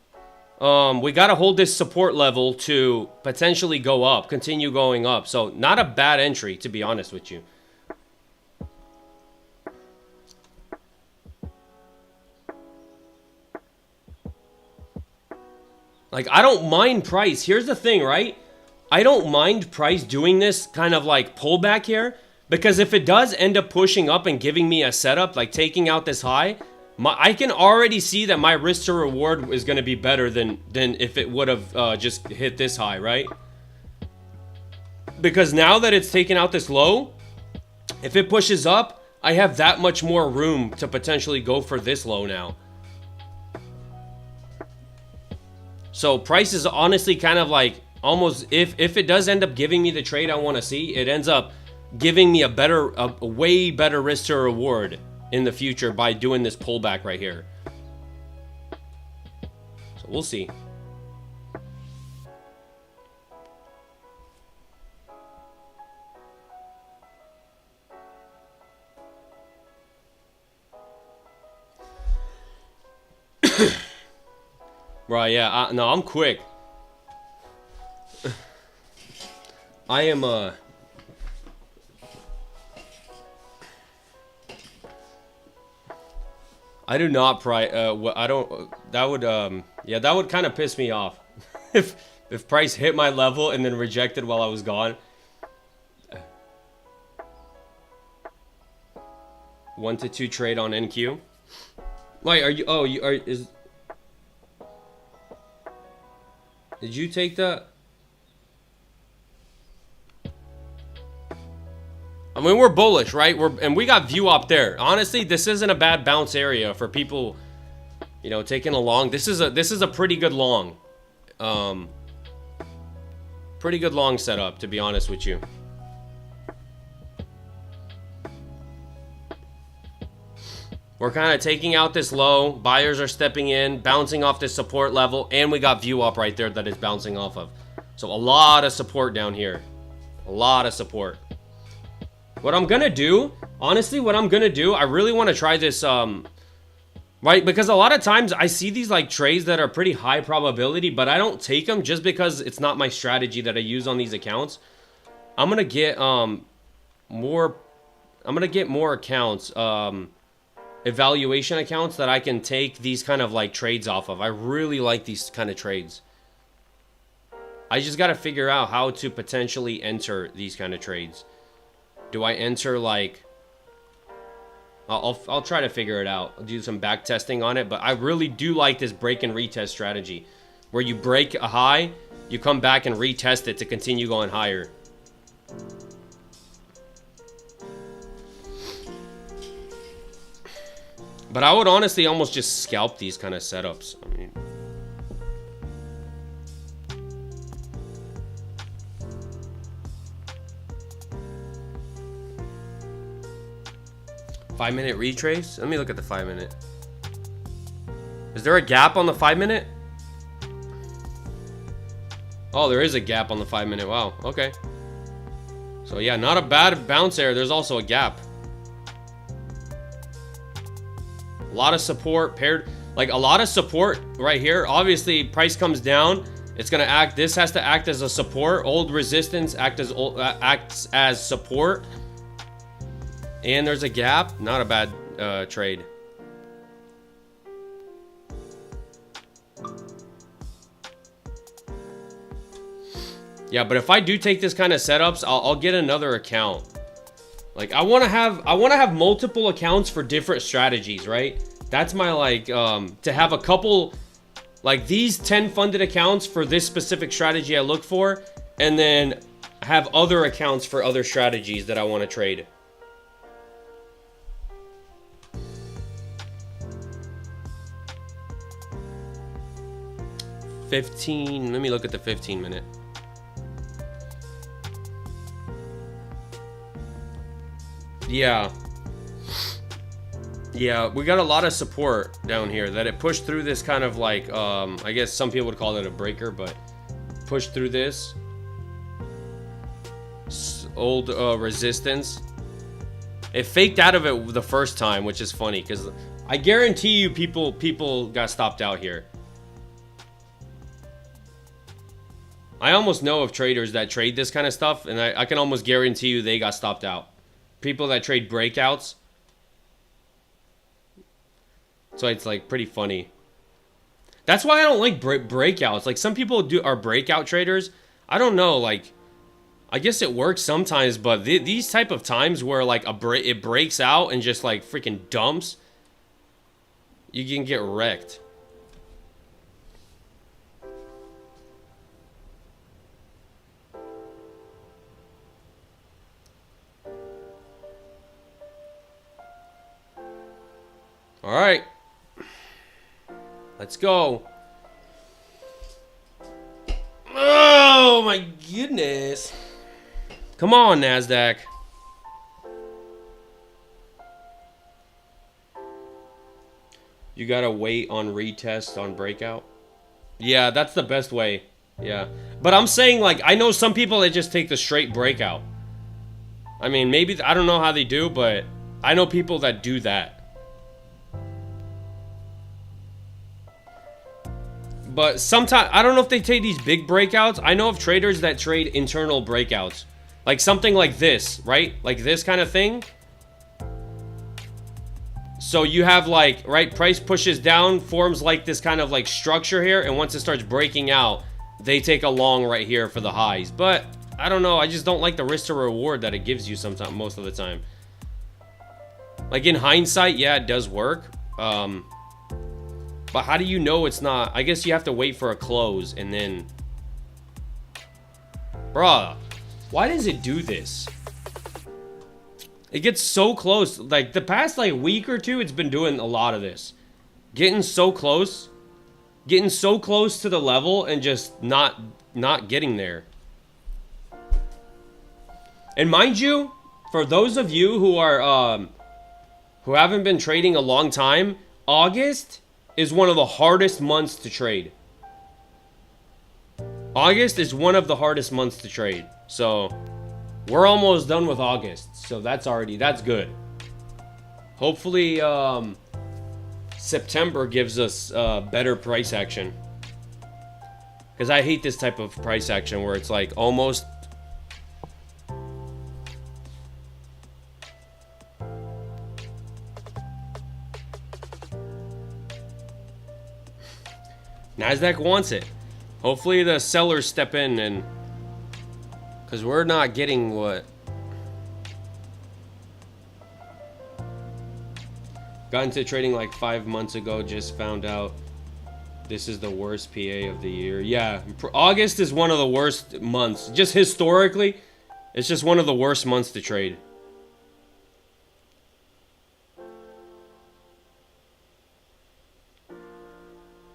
We got to hold this support level to potentially go up, continue going up. So not a bad entry, to be honest with you. Like, I don't mind price. Here's the thing, right? I don't mind price doing this kind of like pullback here, because if it does end up pushing up and giving me a setup, like taking out this high, I can already see that my risk to reward is going to be better than if it would have just hit this high, right? Because now that it's taken out this low, if it pushes up, I have that much more room to potentially go for this low now. So price is honestly kind of like almost, if it does end up giving me the trade I want to see, it ends up giving me a way better risk to reward in the future by doing this pullback right here. So we'll see. Right, yeah, no, I'm quick. I am, I do not I don't, that would, yeah, that would kind of piss me off. if price hit my level and then rejected while I was gone. 1 to 2 trade on NQ. Wait, are you, did you take that? I mean, we're bullish, right? And we got view up there. Honestly, this isn't a bad bounce area for people, you know, taking a long. This is a pretty good long. Pretty good long setup, to be honest with you. We're kind of taking out this low. Buyers are stepping in, bouncing off this support level, and we got view up right there that it's bouncing off of. So a lot of support down here. A lot of support. What I'm gonna do, honestly, I really want to try this, right? Because a lot of times I see these like trades that are pretty high probability, but I don't take them just because it's not my strategy that I use on these accounts. I'm gonna get more accounts, evaluation accounts that I can take these kind of like trades off of. I really like these kind of trades. I just got to figure out how to potentially enter these kind of trades. Do I enter like, I'll try to figure it out. I'll do some back testing on it, but I really do like this break and retest strategy where you break a high, you come back and retest it to continue going higher. But I would honestly almost just scalp these kind of setups. I mean, 5-minute retrace? Let me look at the 5-minute. Is there a gap on the 5-minute? Oh, there is a gap on the 5-minute. Wow, okay. So yeah, not a bad bounce there. There's also a gap. A lot of support paired, like a lot of support right here. Obviously, price comes down. It's gonna act. This has to act as a support. Old resistance acts as support. And there's a gap. Not a bad trade. Yeah, but if I do take this kind of setups, I'll get another account. Like I want to have multiple accounts for different strategies, right? That's my like to have a couple, like these 10 funded accounts for this specific strategy I look for, and then have other accounts for other strategies that I want to trade. Let me look at the 15-minute. Yeah, we got a lot of support down here that it pushed through this kind of like I guess some people would call it a breaker, but pushed through this old resistance. It faked out of it the first time, which is funny because I guarantee you people got stopped out here. I almost know of traders that trade this kind of stuff, and I can almost guarantee you they got stopped out. People that trade breakouts. So it's like pretty funny. That's why I don't like breakouts. Like some people are breakout traders. I don't know, like I guess it works sometimes, but these type of times where like it breaks out and just like freaking dumps, you can get wrecked. All right, let's go. Oh my goodness. Come on, NASDAQ. You gotta wait on retest on breakout. Yeah, that's the best way. Yeah, but I'm saying like I know some people that just take the straight breakout. I mean, maybe I don't know how they do, but I know people that do that. But sometimes, I don't know if they take these big breakouts. I know of traders that trade internal breakouts. Like something like this, right? Like this kind of thing. So you have like, right, price pushes down, forms like this kind of like structure here. And once it starts breaking out, they take a long right here for the highs. But I don't know. I just don't like the risk to reward that it gives you sometimes, most of the time. Like in hindsight, yeah, it does work. But how do you know it's not? I guess you have to wait for a close and then... Bruh, why does it do this? It gets so close. Like the past like week or two, it's been doing a lot of this. Getting so close. Getting so close to the level and just not getting there. And mind you, for those of you who are who haven't been trading a long time, August is one of the hardest months to trade. August is one of the hardest months to trade. So we're almost done with August. So that's good. Hopefully September gives us better price action. Because I hate this type of price action where it's like almost... NASDAQ wants it. Hopefully the sellers step in and... Because we're not getting what... Got into trading like 5 months ago. Just found out this is the worst PA of the year. Yeah, August is one of the worst months. Just historically, it's just one of the worst months to trade.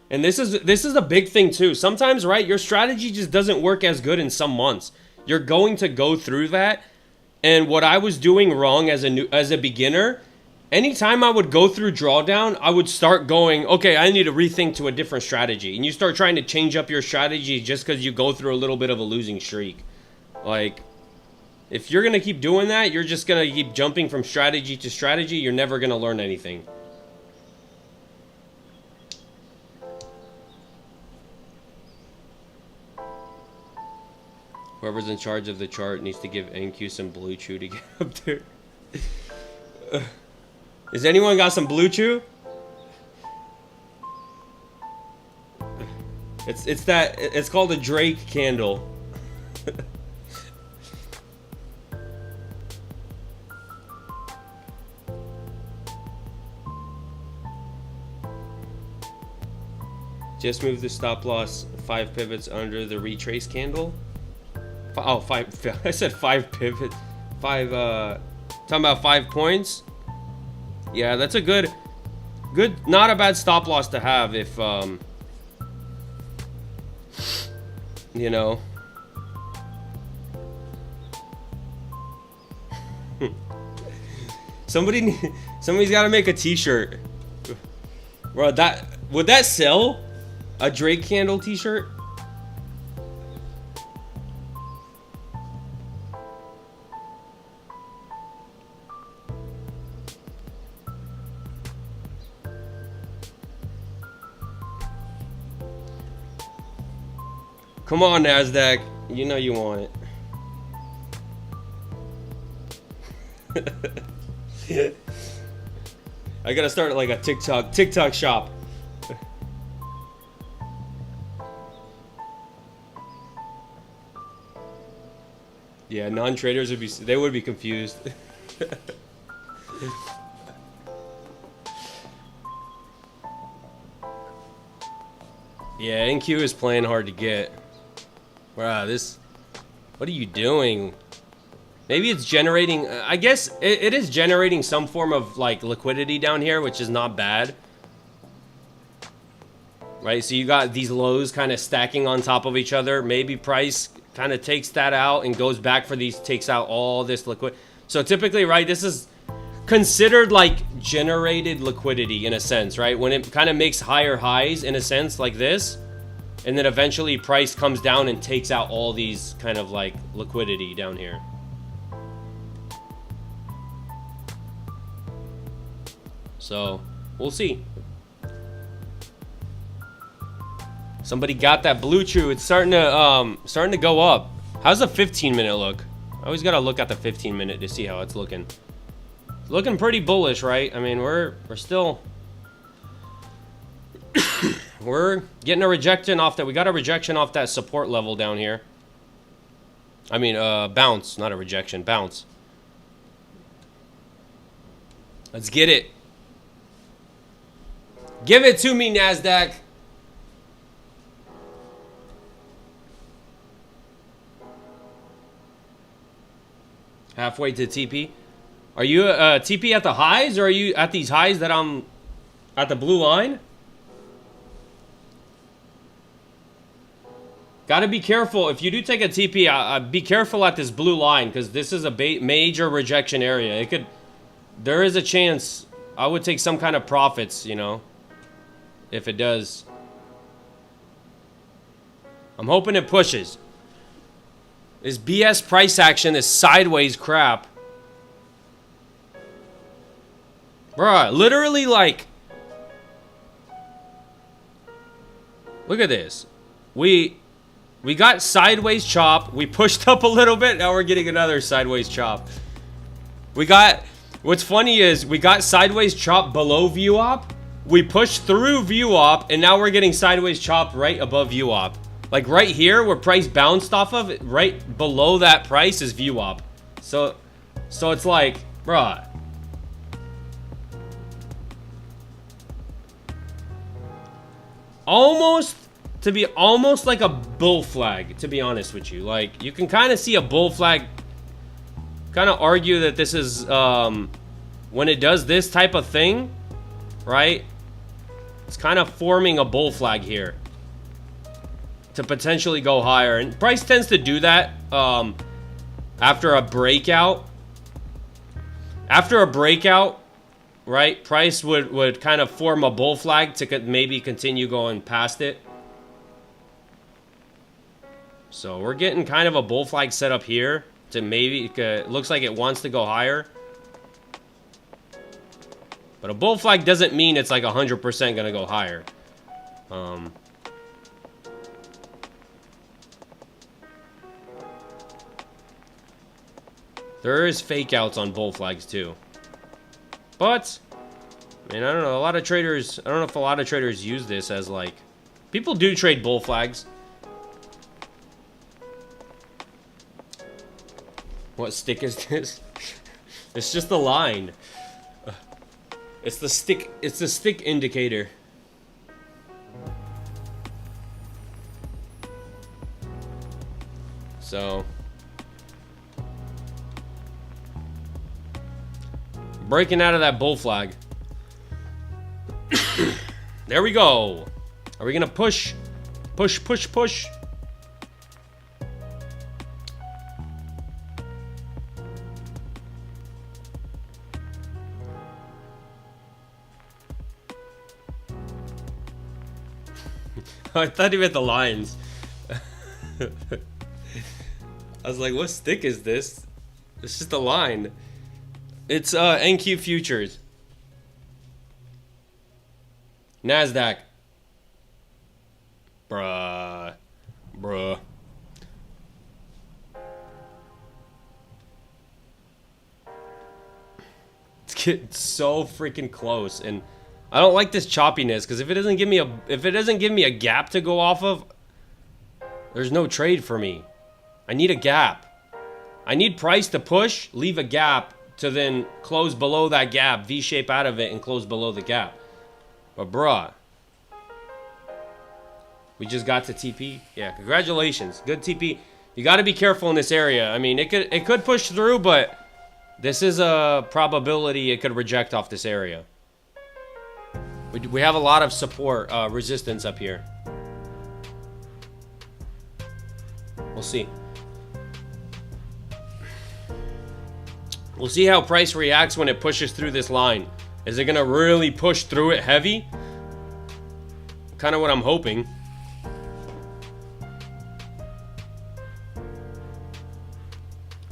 And this is a big thing too. Sometimes, right, your strategy just doesn't work as good in some months. You're going to go through that. And what I was doing wrong as a beginner anytime I would go through drawdown, I would start going, okay, I need to rethink to a different strategy. And you start trying to change up your strategy just because you go through a little bit of a losing streak. Like, if you're going to keep doing that, you're just going to keep jumping from strategy to strategy. You're never going to learn anything. Whoever's in charge of the chart needs to give NQ some blue chew to get up there. Has anyone got some blue chew? It's called a Drake candle. Just move the stop loss 5 pivots under the retrace candle. Oh, 5. I said 5 pivots. 5. Talking about 5 points. Yeah, that's a good, not a bad stop loss to have if, you know. Somebody's got to make a T-shirt. Bro, would that sell? A Drake candle T-shirt? Come on, NASDAQ. You know you want it. I gotta start like a TikTok shop. Yeah, non-traders would be confused. Yeah, NQ is playing hard to get. Wow, what are you doing? Maybe it's generating, I guess it is generating some form of like liquidity down here, which is not bad. Right, so you got these lows kind of stacking on top of each other. Maybe price kind of takes that out and goes back for these, takes out all this liquid. So typically, right, this is considered like generated liquidity in a sense, right? When it kind of makes higher highs in a sense like this, and then eventually price comes down and takes out all these kind of like liquidity down here. So we'll see. Somebody got that blue chew. It's starting to go up. How's the 15-minute look? I always gotta look at the 15-minute to see how it's looking. It's looking pretty bullish, right? I mean, we're still we're getting a rejection off that. We got a rejection off that support level down here. I mean, bounce, not a rejection, bounce. Let's get it. Give it to me, NASDAQ. Halfway to TP. Are you TP at the highs, or are you at these highs that I'm at the blue line? Gotta be careful. If you do take a TP, be careful at this blue line, because this is a major rejection area. There is a chance I would take some kind of profits, you know, if it does. I'm hoping it pushes. This BS price action, this sideways crap. Bruh, literally like, look at this. We got sideways chop. We pushed up a little bit. Now we're getting another sideways chop. What's funny is we got sideways chop below VWAP. We pushed through VWAP, and now we're getting sideways chop right above VWAP. Like right here, where price bounced off of, right below that price is VWAP. So it's like, bruh. Almost like a bull flag, to be honest with you. Like, you can kind of see a bull flag, kind of argue that this is, when it does this type of thing, right? It's kind of forming a bull flag here to potentially go higher. And price tends to do that after a breakout. After a breakout, right? Price would kind of form a bull flag to maybe continue going past it. So we're getting kind of a bull flag set up here to maybe, it looks like it wants to go higher. But a bull flag doesn't mean it's like 100% gonna go higher. There is fake outs on bull flags too. But, I mean, I don't know, a lot of traders, I don't know if a lot of traders use this as like, people do trade bull flags. What stick is this? It's just a line. It's the stick indicator. So breaking out of that bull flag. There we go. Are we gonna push? Push, push, push. I thought he meant the lines. I was like, what stick is this? It's just a line. It's NQ Futures. NASDAQ. Bruh. It's getting so freaking close, and I don't like this choppiness because if it doesn't give me a gap to go off of, there's no trade for me. I need a gap. I need price to push, leave a gap to then close below that gap, V-shape out of it and close below the gap. But bruh, we just got to TP. Yeah, congratulations, good TP. You got to be careful in this area. I mean, it could push through, but this is a probability it could reject off this area. We have a lot of support, resistance up here. We'll see. We'll see how price reacts when it pushes through this line. Is it gonna really push through it heavy? Kind of what I'm hoping.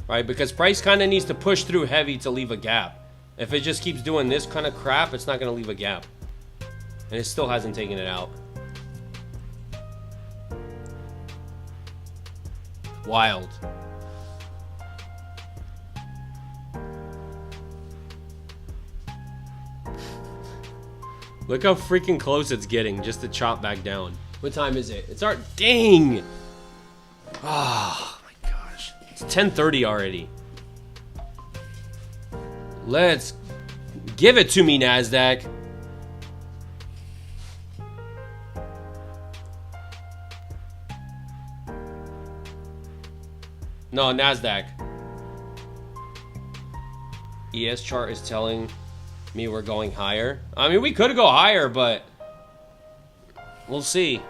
Right, because price kind of needs to push through heavy to leave a gap. If it just keeps doing this kind of crap, it's not gonna leave a gap. And it still hasn't taken it out. Wild. Look how freaking close it's getting just to chop back down. What time is it? It's our dang. Oh my gosh. It's 10:30 already. Let's give it to me, NASDAQ. No, NASDAQ. ES chart is telling me we're going higher. I mean, we could go higher, but we'll see.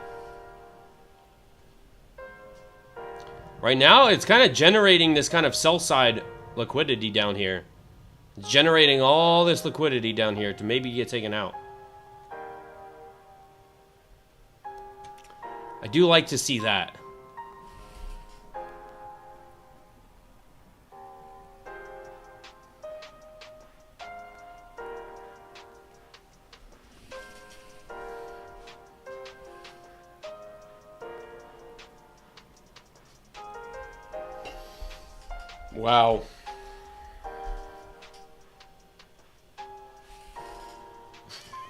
Right now, it's kind of generating this kind of sell side liquidity down here. It's generating all this liquidity down here to maybe get taken out. I do like to see that. Wow.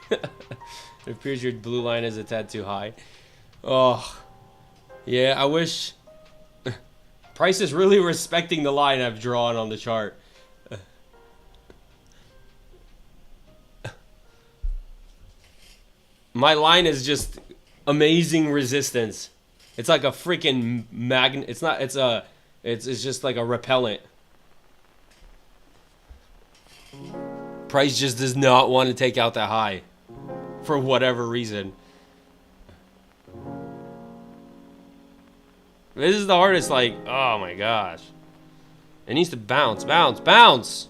It appears your blue line is a tad too high. Oh, yeah, I wish. Price is really respecting the line I've drawn on the chart. My line is just amazing resistance. It's like a freaking magnet. It's not, it's just like a repellent. Price just does not want to take out that high for whatever reason. This is the hardest, like, oh my gosh. It needs to bounce, bounce, bounce.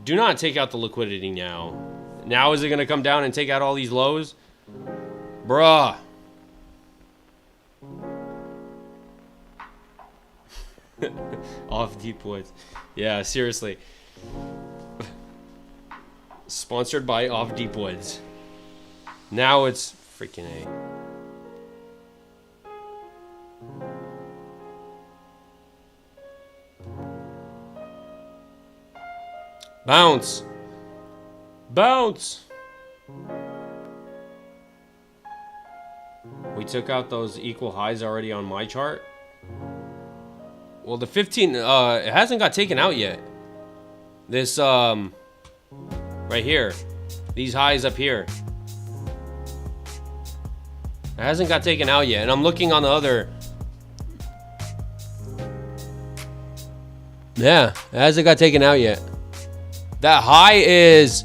Do not take out the liquidity now. Now is it going to come down and take out all these lows? Bruh. Off deep woods. Yeah, seriously. Sponsored by Off Deep Woods. Now it's freaking A. Bounce. Bounce. We took out those equal highs already on my chart. Well, the 15, it hasn't got taken out yet. This, right here. These highs up here. It hasn't got taken out yet. And I'm looking on the other. Yeah, it hasn't got taken out yet. That high is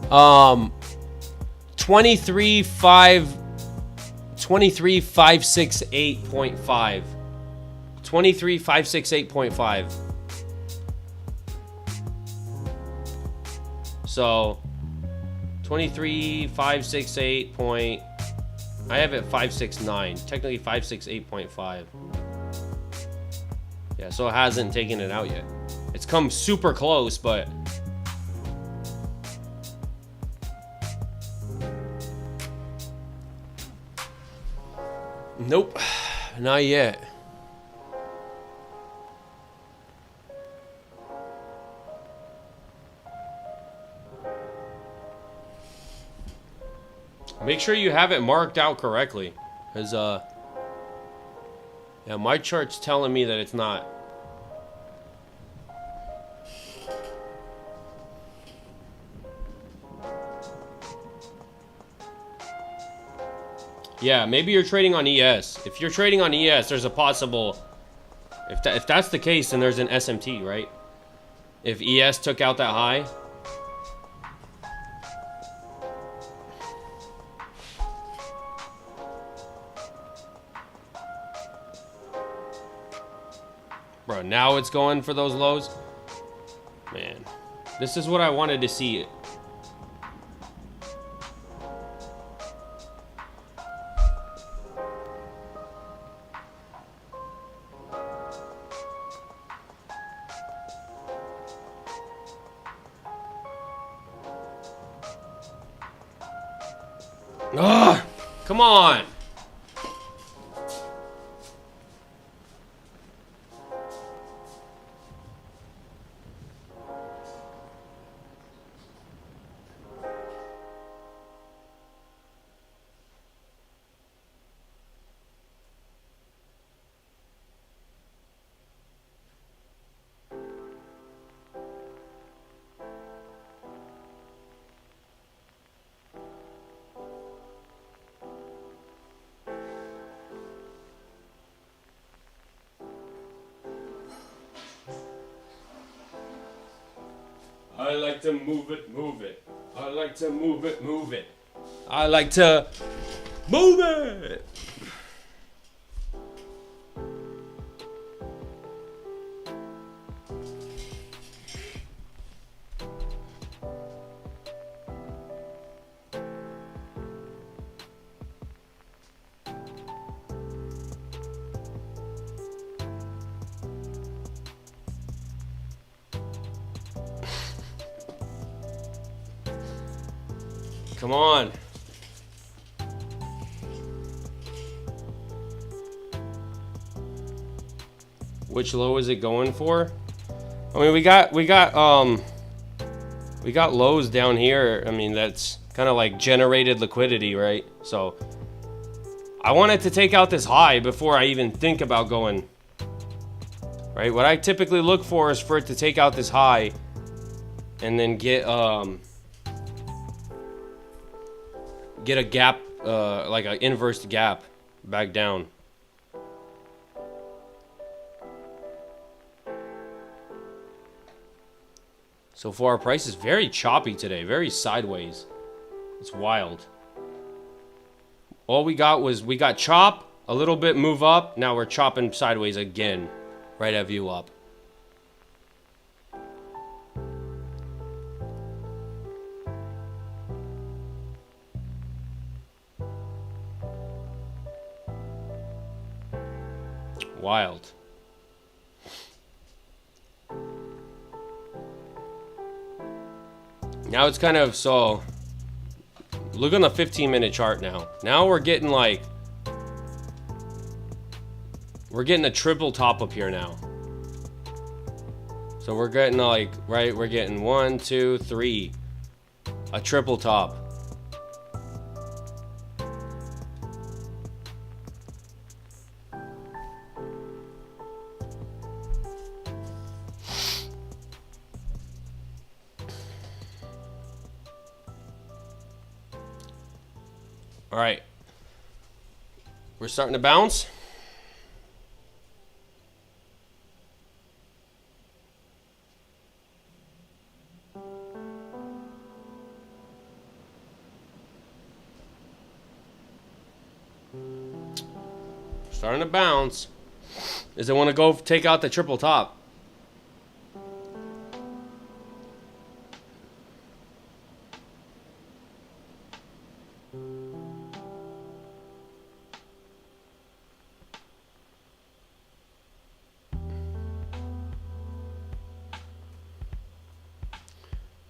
23,568.5. 23,568.5. So 23,568 point. I have it 569. Technically 568.5. Yeah, so it hasn't taken it out yet. It's come super close, but nope, not yet. Make sure you have it marked out correctly, because yeah, my chart's telling me that it's not. Yeah, maybe you're trading on ES. If you're trading on ES, there's a possible. If that's the case, then there's an SMT, right? If ES took out that high. Bro, now it's going for those lows. Man, this is what I wanted to see. Ugh, come on. I like to move it, move it. I like to move it, move it. I like to move it. Come on. Which low is it going for? I mean, we got lows down here. I mean, that's kind of like generated liquidity, right? So I wanted to take out this high before I even think about going. Right? What I typically look for is for it to take out this high and then get a gap, like an inverse gap back down. So far, our price is very choppy today, very sideways. It's wild. All we got was, we got chop, a little bit move up, now we're chopping sideways again, right at view up. Wild. Now it's kind of, so look on the 15-minute chart now. Now we're getting like, we're getting a triple top up here now. So we're getting like, right, we're getting 1, 2, 3, a triple top. All right, we're starting to bounce. Starting to bounce. Does it want to go take out the triple top?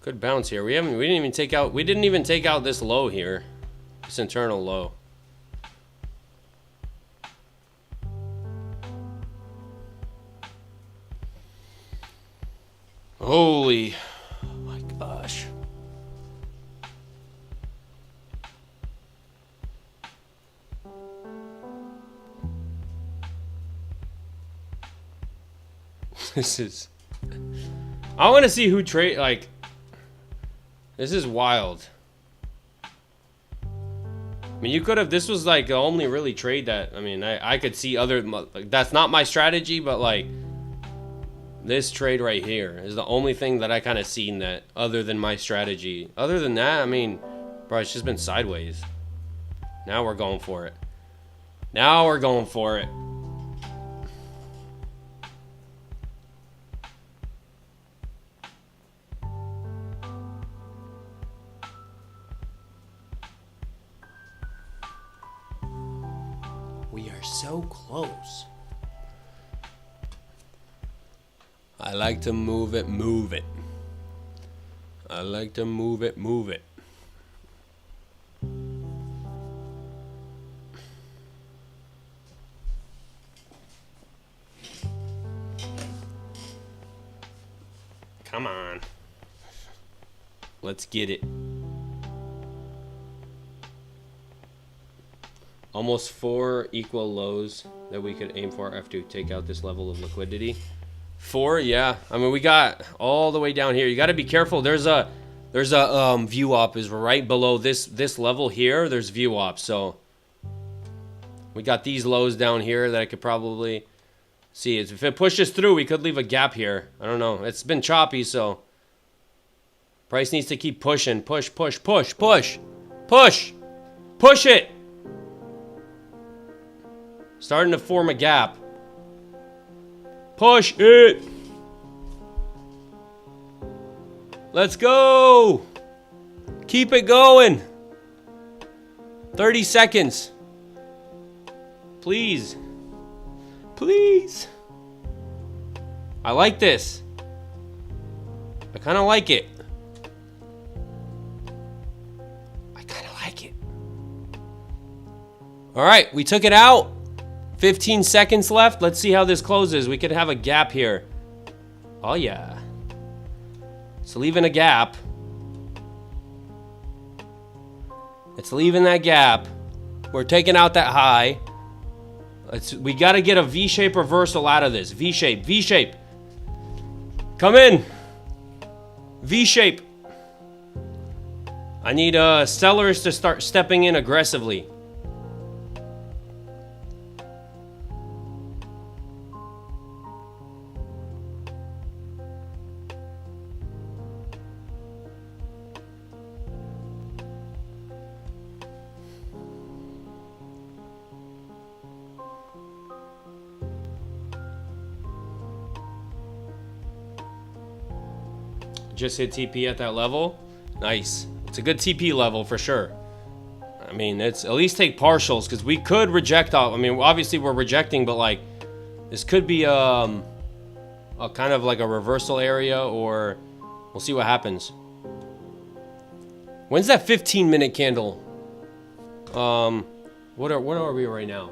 Good bounce here. We didn't even take out this low here. This internal low. Holy, oh my gosh. This is, I want to see who trade, like, this is wild. I mean, you could have, this was like the only really trade that, I mean, I could see other, like, that's not my strategy, but like, this trade right here is the only thing that I kind of seen that other than my strategy. Other than that, I mean, bro, it's just been sideways. Now we're going for it. Now we're going for it. We are so close. I like to move it, move it. I like to move it, move it. Come on. Let's get it. Almost 4 equal lows that we could aim for after you take out this level of liquidity. 4, yeah. I mean, we got all the way down here. You got to be careful. There's a view op is right below this level here. There's view op. So we got these lows down here that I could probably see. If it pushes through, we could leave a gap here. I don't know. It's been choppy, so price needs to keep pushing. Push, push, push, push, push, push it. Starting to form a gap. Push it. Let's go. Keep it going. 30 seconds. Please. Please. I like this. I kind of like it. I kind of like it. All right, we took it out. 15 seconds left. Let's see how this closes. We could have a gap here. Oh, yeah. It's leaving a gap. It's leaving that gap. We're taking out that high. We got to get a V-shape reversal out of this. V-shape. V-shape. Come in. V-shape. I need sellers to start stepping in aggressively. Just hit TP at that level. Nice. It's a good TP level for sure. I mean, it's at least take partials because we could reject out. I mean, obviously we're rejecting, but like This could be a kind of like a reversal area, or we'll see what happens. When's that 15-minute candle? What are we right now?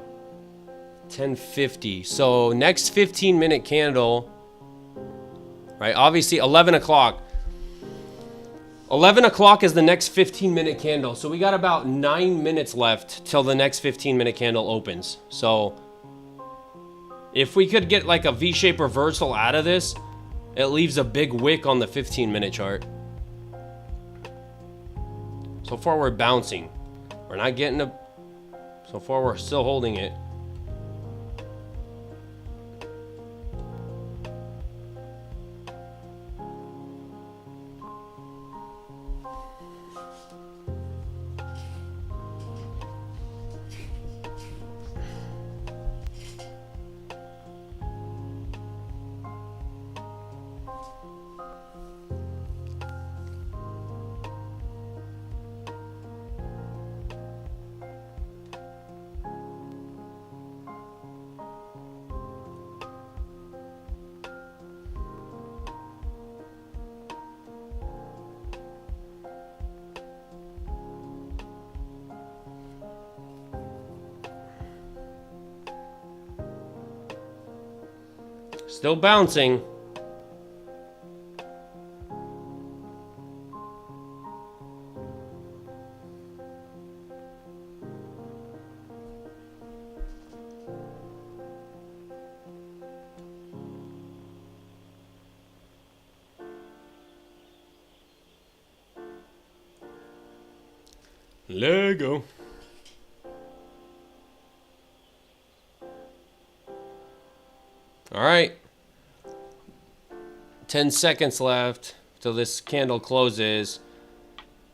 10:50. So next 15-minute candle, right? Obviously 11 o'clock. 11 o'clock is the next 15-minute candle. So we got about 9 minutes left till the next 15-minute candle opens. So if we could get like a V-shaped reversal out of this, it leaves a big wick on the 15-minute chart. So far we're bouncing. We're not getting a... So far we're still holding it. Still bouncing. Lego. All right. 10 seconds left till this candle closes.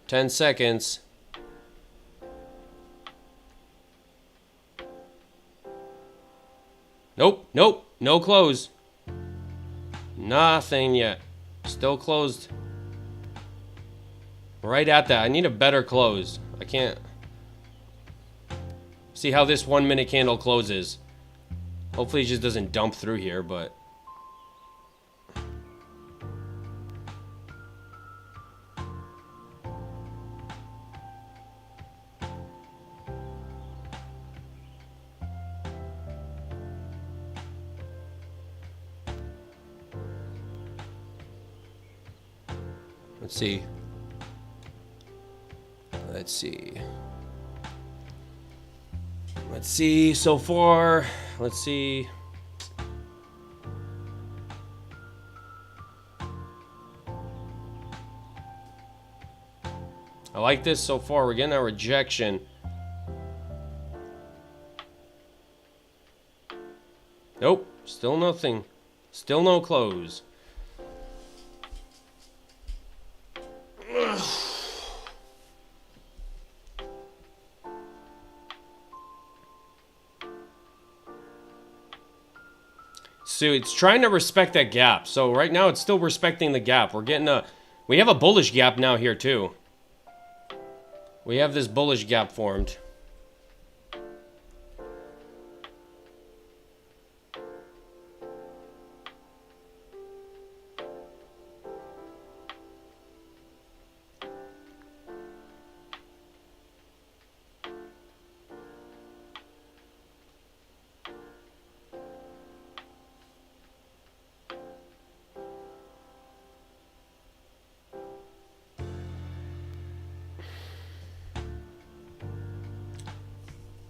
10 seconds. Nope, nope, no close. Nothing yet. Still closed. Right at that. I need a better close. I can't see how this 1 minute candle closes. Hopefully it just doesn't dump through here, but let's see. Let's see. Let's see so far. Let's see. I like this so far. We're getting a rejection. Nope. Still nothing. Still no close. So it's trying to respect that gap. So right now it's still respecting the gap. We have a bullish gap now here too. We have this bullish gap formed.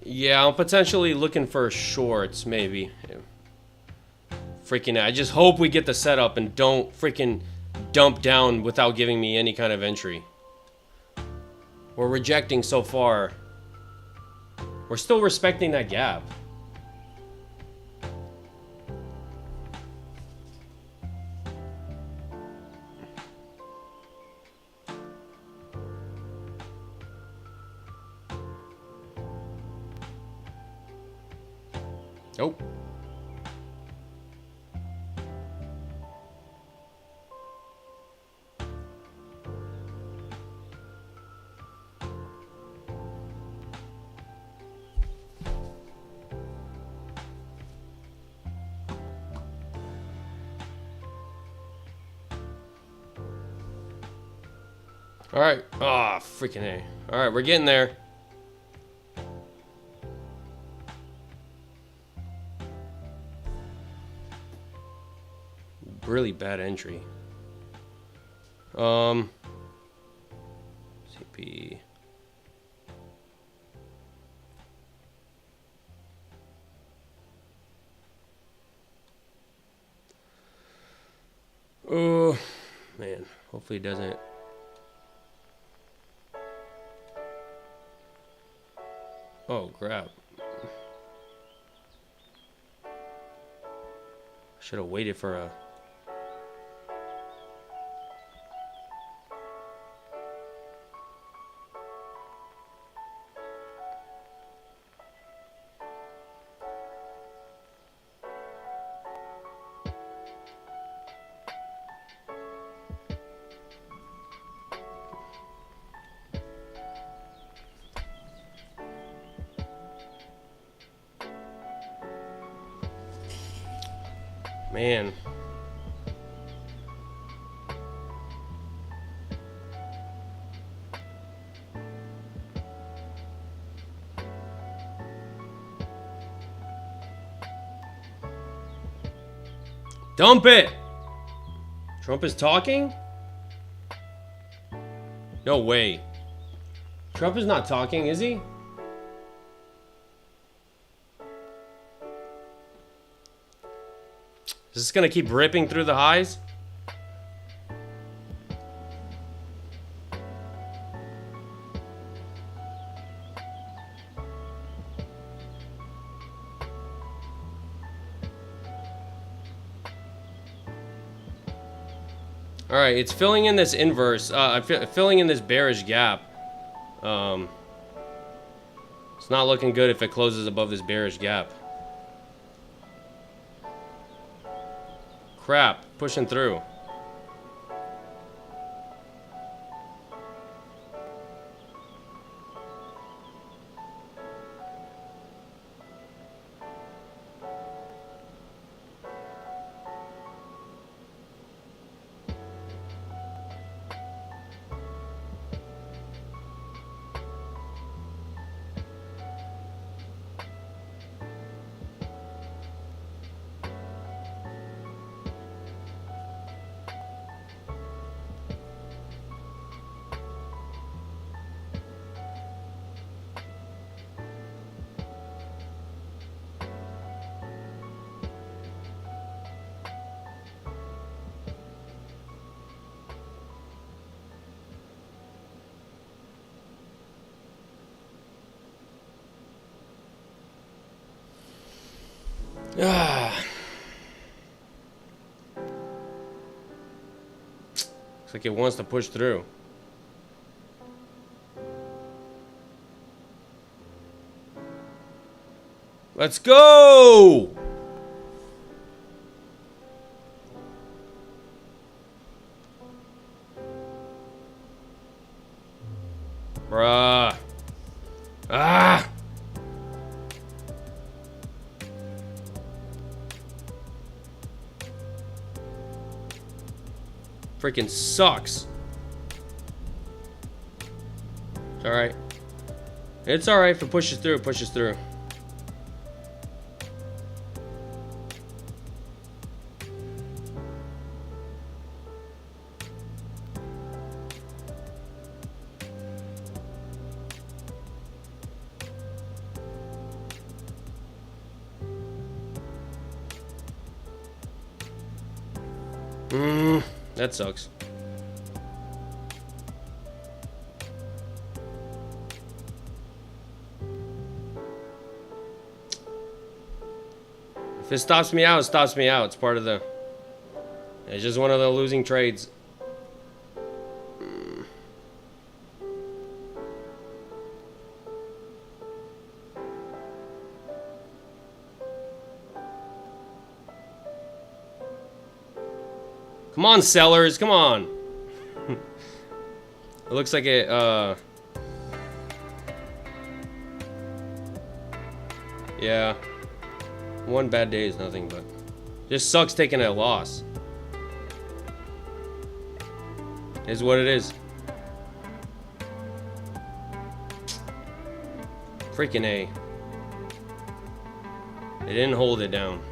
Yeah, I'm potentially looking for shorts, maybe. Freaking, I just hope we get the setup and don't freaking dump down without giving me any kind of entry. We're rejecting so far. We're still respecting that gap. Nope. Alright. Ah, oh, freaking A. Alright, we're getting there. Really bad entry. CP. Oh, man. Hopefully it doesn't. Oh, crap. Should have waited for a... Man. Dump it! Trump is talking? No way. Trump is not talking, is he? Is this gonna keep ripping through the highs? All right, it's filling in this inverse, filling in this bearish gap. It's not looking good if it closes above this bearish gap. Crap, pushing through. Ah. Looks like it wants to push through. Let's go! Bruh. Ah! Freaking sucks. It's alright. It's alright if it pushes through, it pushes through. That sucks. If it stops me out, it stops me out. It's part of the... It's just one of the losing trades. Come on, sellers, come on. It looks like it, yeah. One bad day is nothing, but just sucks taking a loss. Is what it is. Freaking A. They didn't hold it down.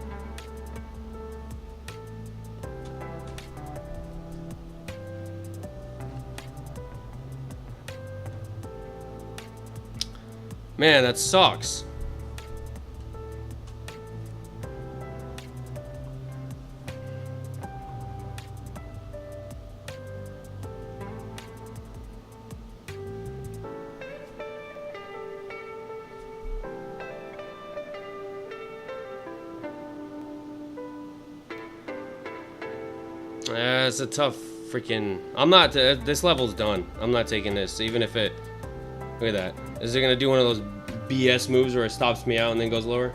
Man, that sucks. It's a tough freaking... I'm not... this level's done. I'm not taking this, even if it... Look at that. Is it gonna do one of those BS moves where it stops me out and then goes lower?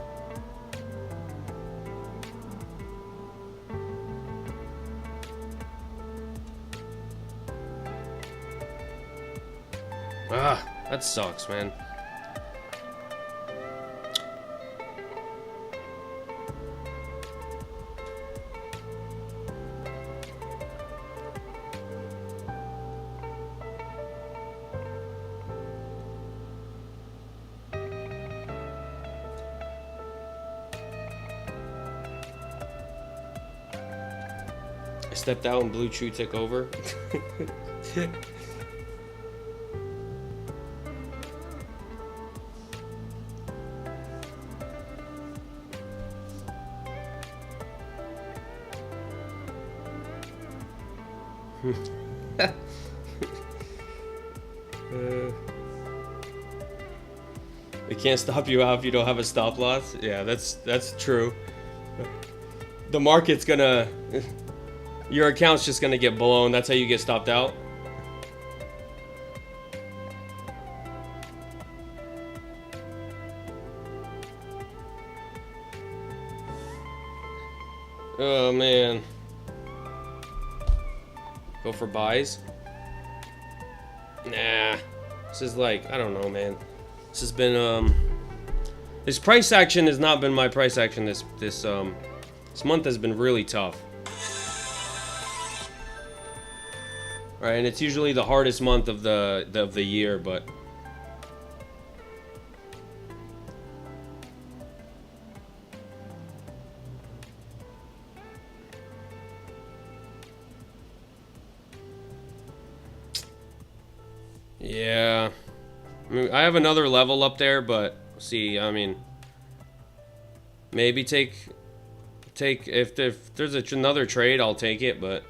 Ah, that sucks, man. I stepped out and Blue Chew took over. They can't stop you out if you don't have a stop loss. Yeah, that's true. The market's gonna... Your account's just gonna get blown. That's how you get stopped out. Oh man. Go for buys? Nah. This is like, I don't know, man. This has been this price action has not been my price action this month has been really tough. Right, and it's usually the hardest month of the year, but yeah. I mean, I have another level up there, but see, I mean, maybe take if there's another trade, I'll take it, but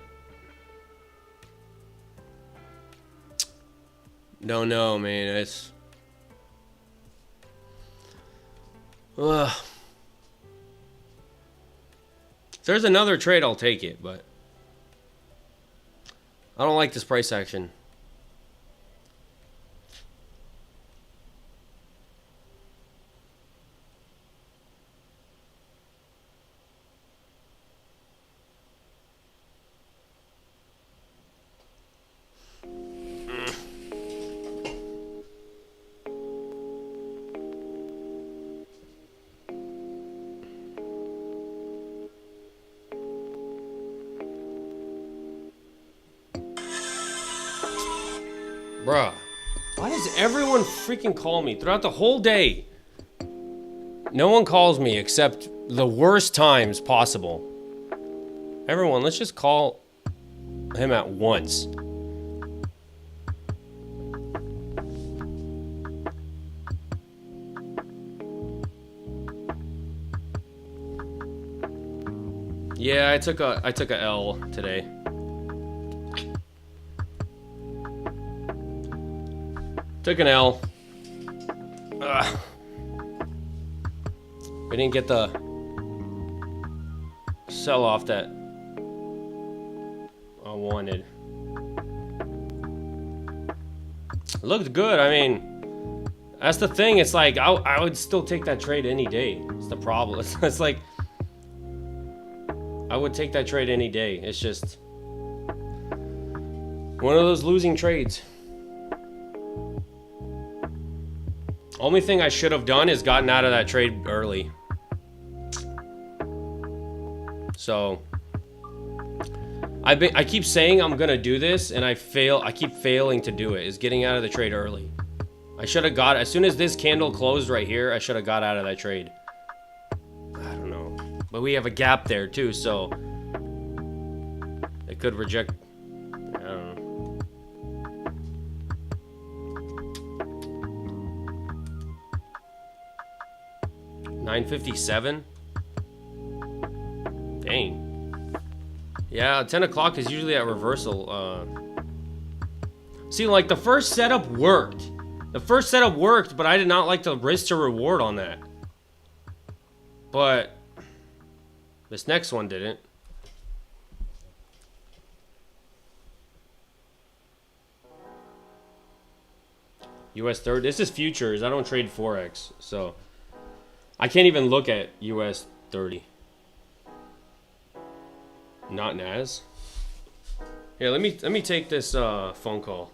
don't know, man. It's if there's another trade, I'll take it, but I don't like this price action. Bruh, why does everyone freaking call me throughout the whole day? No one calls me except the worst times possible. Everyone, let's just call him at once. Yeah, I took a L today. Took an L. Ugh. We didn't get the sell-off that I wanted. It looked good. I mean, that's the thing. It's like I would still take that trade any day. It's the problem. It's like I would take that trade any day. It's just one of those losing trades. Only thing I should have done is gotten out of that trade early. So I keep saying I'm gonna do this, and I keep failing to do it. Is getting out of the trade early. I should have got, as soon as this candle closed right here, I should have got out of that trade. I don't know. But we have a gap there too, so it could reject. I don't know. $9.57. Dang. Yeah, 10 o'clock is usually at reversal. See, like, the first setup worked. The first setup worked, but I did not like the risk to reward on that. But this next one didn't. US 30. This is futures. I don't trade Forex, so I can't even look at US 30. Not Nas. Here, let me take this phone call.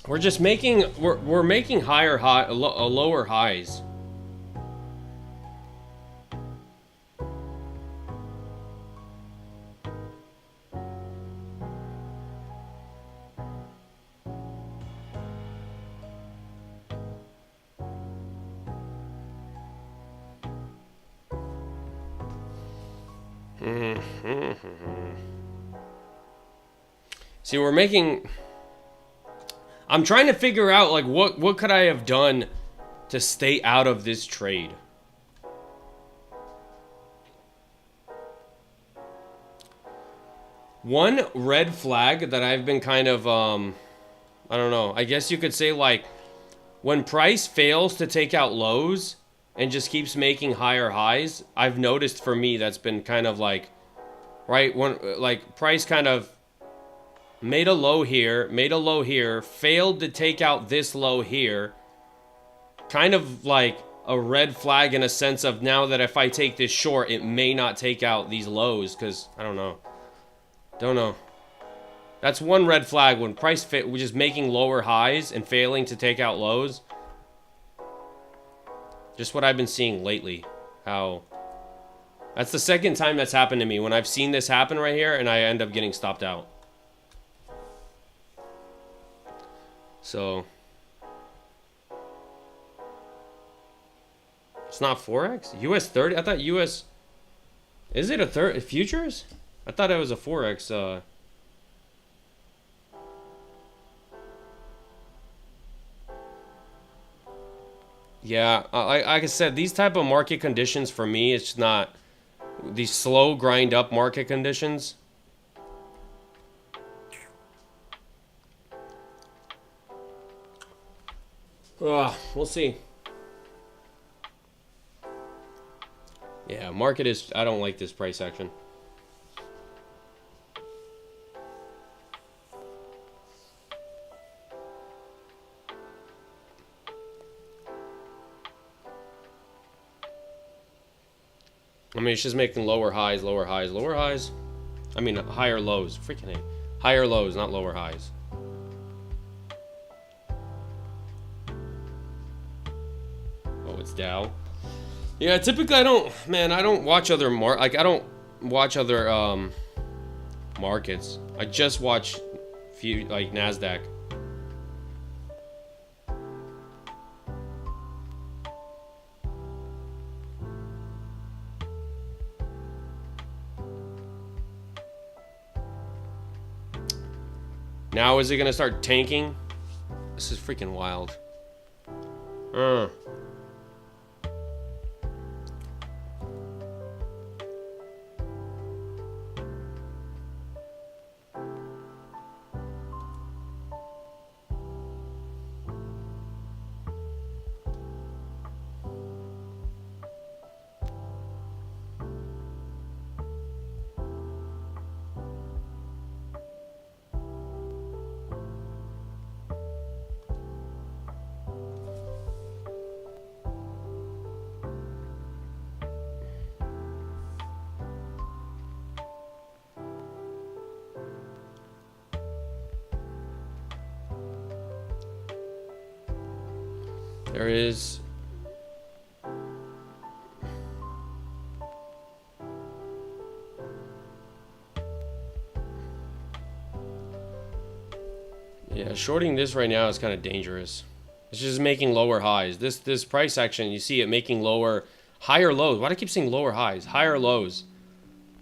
We're just making we're making lower highs. See, we're making. I'm trying to figure out, like, what could I have done to stay out of this trade? One red flag that I've been kind of, I don't know. I guess you could say, like, when price fails to take out lows and just keeps making higher highs, I've noticed for me that's been kind of like, right, when, like, price kind of made a low here, failed to take out this low here. Kind of like a red flag in a sense of now that if I take this short, it may not take out these lows because, I don't know. Don't know. That's one red flag when price we're just making lower highs and failing to take out lows. Just what I've been seeing lately. How... That's the second time that's happened to me when I've seen this happen right here and I end up getting stopped out. So, it's not Forex? US 30? I thought US... Is it a futures? I thought it was a Forex. Yeah, like I said, these type of market conditions for me, it's not... These slow grind up market conditions... We'll see. Yeah, market is... I don't like this price action. I mean, it's just making lower highs, lower highs, lower highs. I mean, higher lows. Freaking A. Higher lows, not lower highs. It's Dow. Yeah, typically I don't watch other I don't watch other markets. I just watch few like NASDAQ. Now is it gonna start tanking? This is freaking wild. There is... Yeah, shorting this right now is kind of dangerous. It's just making lower highs. This price action, you see it making higher lows. Why do I keep saying lower highs? Higher lows.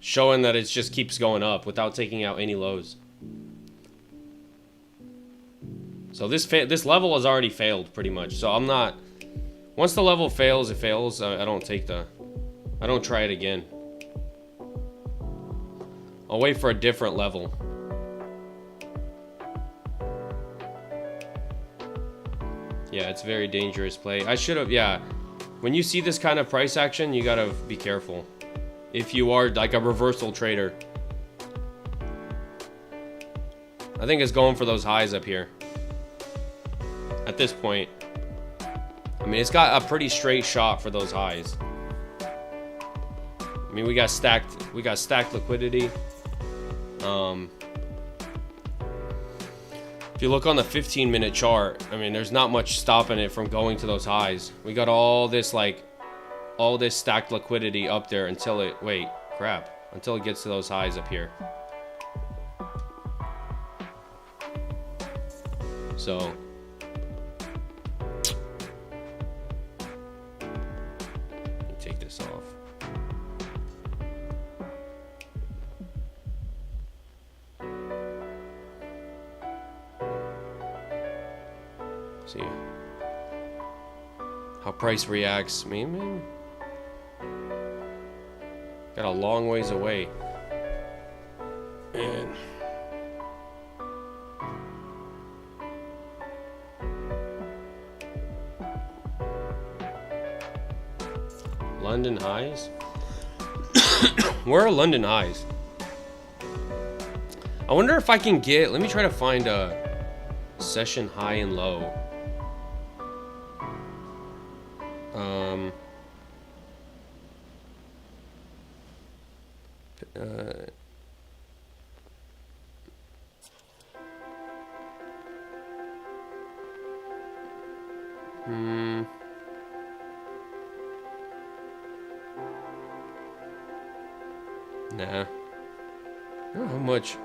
Showing that it just keeps going up without taking out any lows. So this level has already failed pretty much. So I'm not... Once the level fails, it fails. I don't try it again. I'll wait for a different level. Yeah, it's very dangerous play. I should have, yeah. When you see this kind of price action, you gotta be careful. If you are like a reversal trader. I think it's going for those highs up here. At this point. I mean, it's got a pretty straight shot for those highs. I mean, we got stacked liquidity. If you look on the 15-minute chart, I mean, there's not much stopping it from going to those highs. We got all this stacked liquidity up there until it, until it gets to those highs up here. So, let me take this off. See how price reacts. Man, got a long ways away. Man. London highs? Where are London highs? I wonder if I can get, let me try to find a session high and low. Nah. I don't know how much.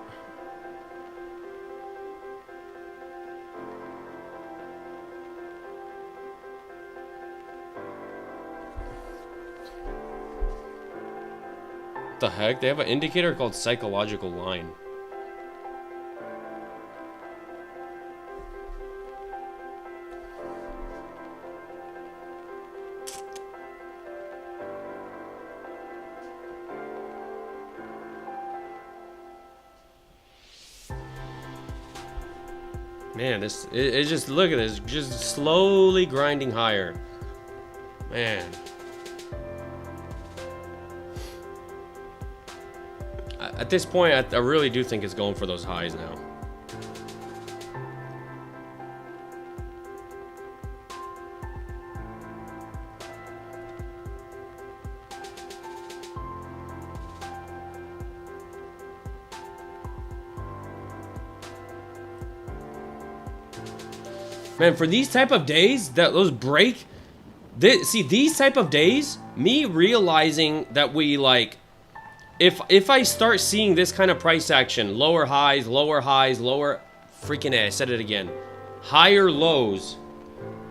What the heck? They have an indicator called psychological line. Man, it just, look at this, just slowly grinding higher. Man. At this point, I really do think it's going for those highs now. Man, for these type of days, these type of days, me realizing that we like, if I start seeing this kind of price action, lower highs, freaking A, I said it again, higher lows,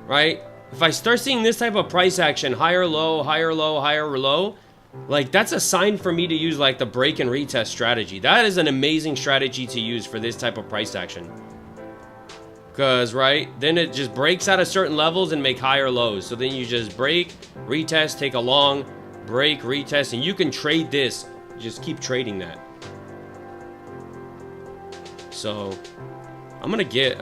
right? If I start seeing this type of price action, higher low, like that's a sign for me to use like the break and retest strategy. That is an amazing strategy to use for this type of price action. Because, right, then it just breaks out of certain levels and make higher lows. So then you just break, retest, take a long, break, retest, and you can trade this. Just keep trading that. So I'm gonna get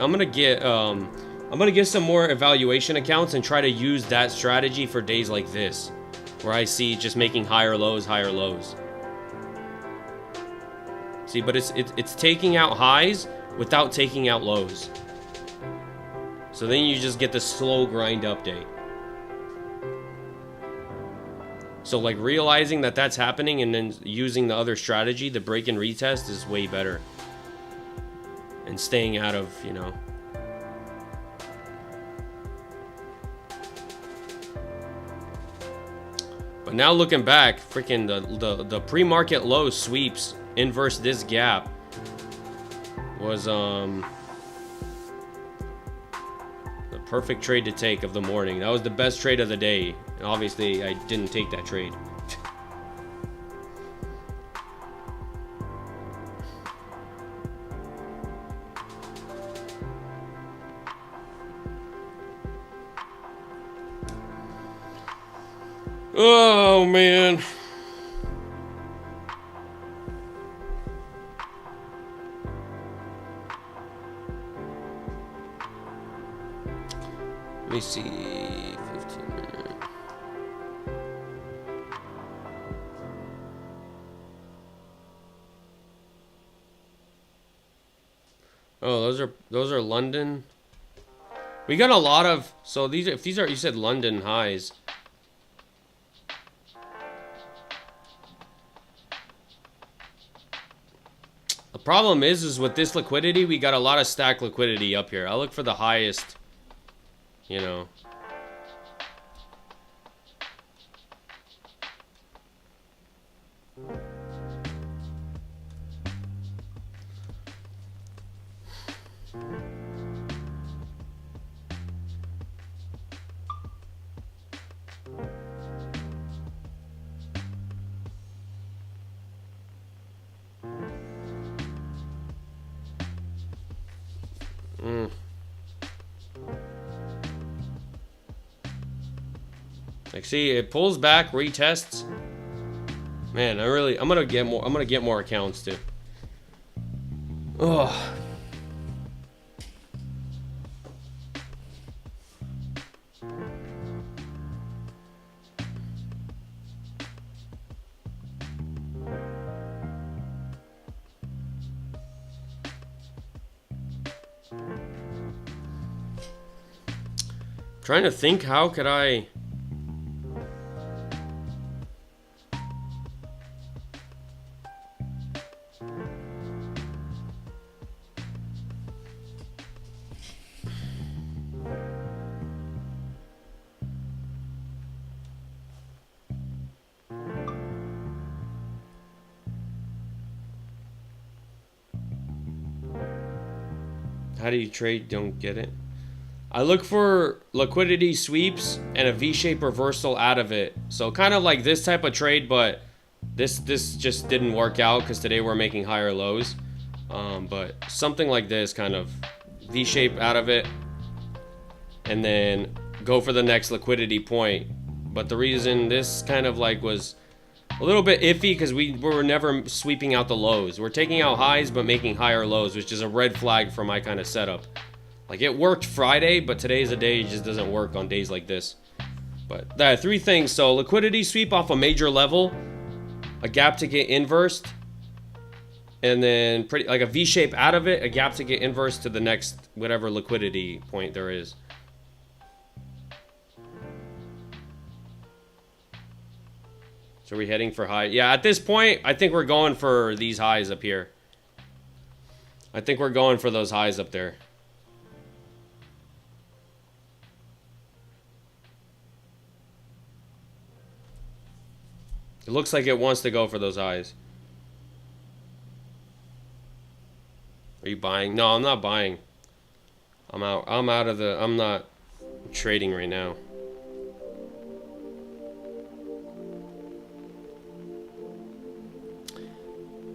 some more evaluation accounts and try to use that strategy for days like this, where I see just making higher lows. See, but it's taking out highs without taking out lows. So then you just get the slow grind update. So like realizing that that's happening and then using the other strategy, the break and retest, is way better. And staying out of, you know. But now looking back, freaking the pre-market low sweeps inverse this gap was the perfect trade to take of the morning. That was the best trade of the day. And obviously I didn't take that trade. Oh man. Let me see. 15 minutes. Oh, those are London. We got a lot of, so these, if these are, you said London highs. The problem is with this liquidity, we got a lot of stack liquidity up here. I'll look for the highest, you know. Like, see, it pulls back, retests. Man, I'm gonna get more accounts too. Ugh. Trying to think, how could I? How do you trade? Don't get it. I look for liquidity sweeps and a V-shaped reversal out of it. So kind of like this type of trade, but this just didn't work out because today we're making higher lows. But something like this, kind of V-shape out of it, and then go for the next liquidity point. But the reason this kind of like was a little bit iffy because we were never sweeping out the lows. We're taking out highs but making higher lows, which is a red flag for my kind of setup. Like, it worked Friday, but today's a day it just doesn't work on days like this. But there are three things. So liquidity sweep off a major level, a gap to get inversed, and then pretty like a V-shape out of it, a gap to get inversed to the next whatever liquidity point there is. So are we heading for high? Yeah, at this point, I think we're going for these highs up here. I think we're going for those highs up there. It looks like it wants to go for those highs. Are you buying? No, I'm not buying. I'm out. I'm not trading right now.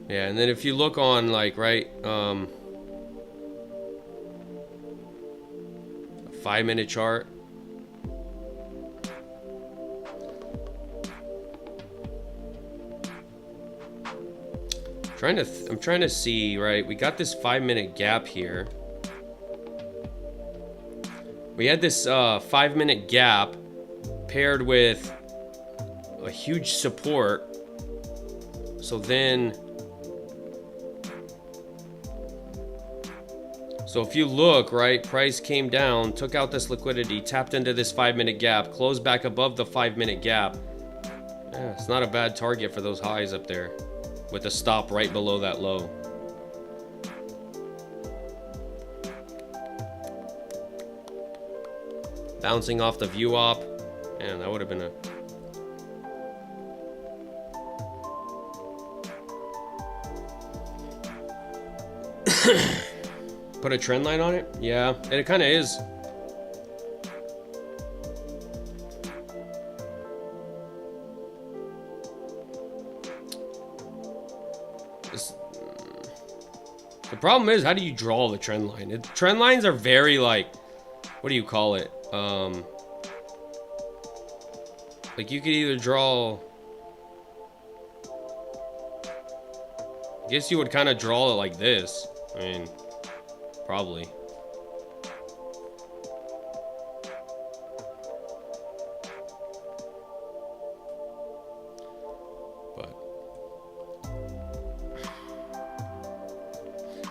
Yeah, and then if you look on, like, right, 5-minute chart. I'm trying to see, right? We got this 5-minute gap here. We had this 5-minute gap paired with a huge support. So if you look, right, price came down, took out this liquidity, tapped into this 5-minute gap, closed back above the 5-minute gap. Yeah, it's not a bad target for those highs up there, with a stop right below that low. Bouncing off the view op. Man, that would have been Put a trend line on it? Yeah, and it kind of is. The problem is, how do you draw the trend line? Trend lines are very, like, what do you call it? Like, you could either draw... I guess you would kind of draw it like this. I mean, probably.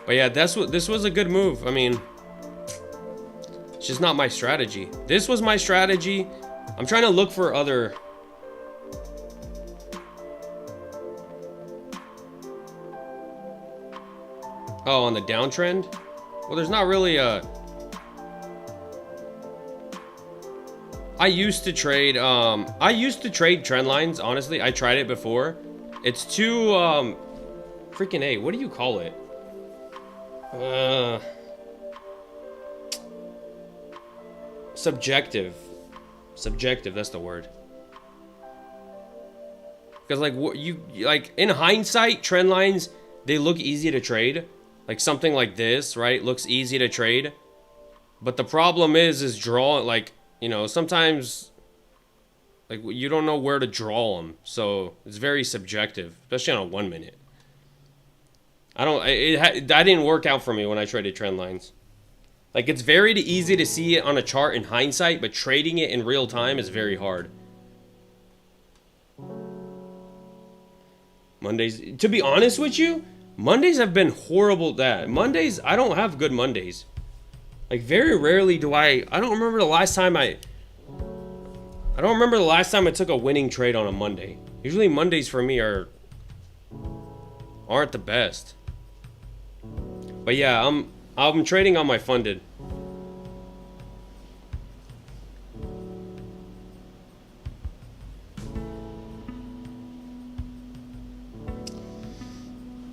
But yeah, this was a good move. I mean, it's just not my strategy. This was my strategy. I'm trying to look for other... Oh, on the downtrend? Well, there's not really a... I used to trade trend lines, honestly. I tried it before. It's too, freaking A, what do you call it? Subjective, that's the word. Because like what you like in hindsight, trend lines, they look easy to trade. Like something like this, right? Looks easy to trade. But the problem is drawing, like, you know, sometimes like you don't know where to draw them. So it's very subjective, especially on a 1 minute. That didn't work out for me when I traded trend lines. Like, it's very easy to see it on a chart in hindsight, but trading it in real time is very hard. Mondays, to be honest with you, Mondays have been horrible. Mondays, I don't have good Mondays. Like, very rarely do I don't remember the last time I took a winning trade on a Monday. Usually Mondays for me aren't the best. But yeah, I'm trading on my funded.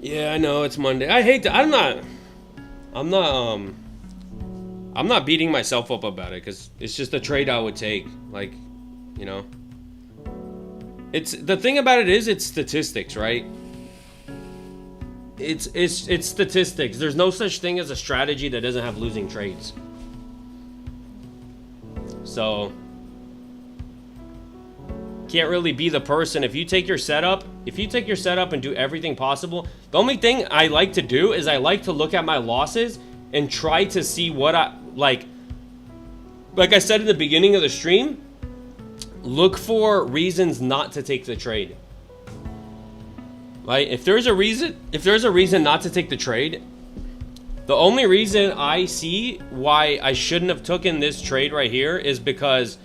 Yeah, I know it's Monday. I hate that. I'm not beating myself up about it because it's just a trade I would take. Like, you know, it's the thing about it is it's statistics, right? It's statistics. There's no such thing as a strategy that doesn't have losing trades. So can't really be the person. If you take your setup and do everything possible, the only thing I like to do is I like to look at my losses and try to see what I like I said in the beginning of the stream, look for reasons not to take the trade. Right? If there's a reason not to take the trade, the only reason I see why I shouldn't have taken this trade right here is because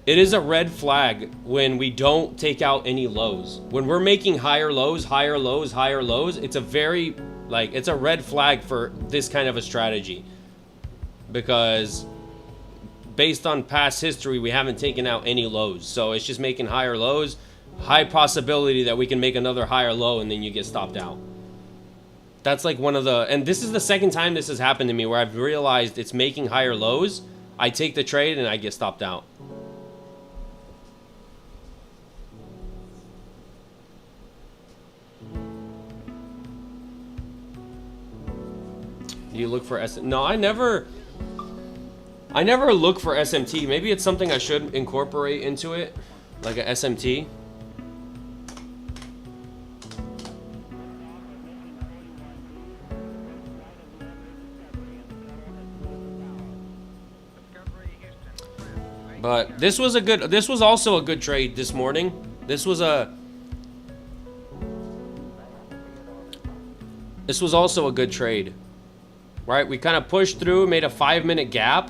it is a red flag when we don't take out any lows. When we're making higher lows, it's a very, like, it's a red flag for this kind of a strategy. Because based on past history, we haven't taken out any lows. So it's just making higher lows. High possibility that we can make another higher low and then you get stopped out. That's like one of the, and this is the second time this has happened to me where I've realized it's making higher lows. I take the trade and I get stopped out. Do you look for No, I never look for SMT. Maybe it's something I should incorporate into it, like a SMT. But this was also a good trade this morning. This was also a good trade. Right? We kind of pushed through, made a 5-minute gap.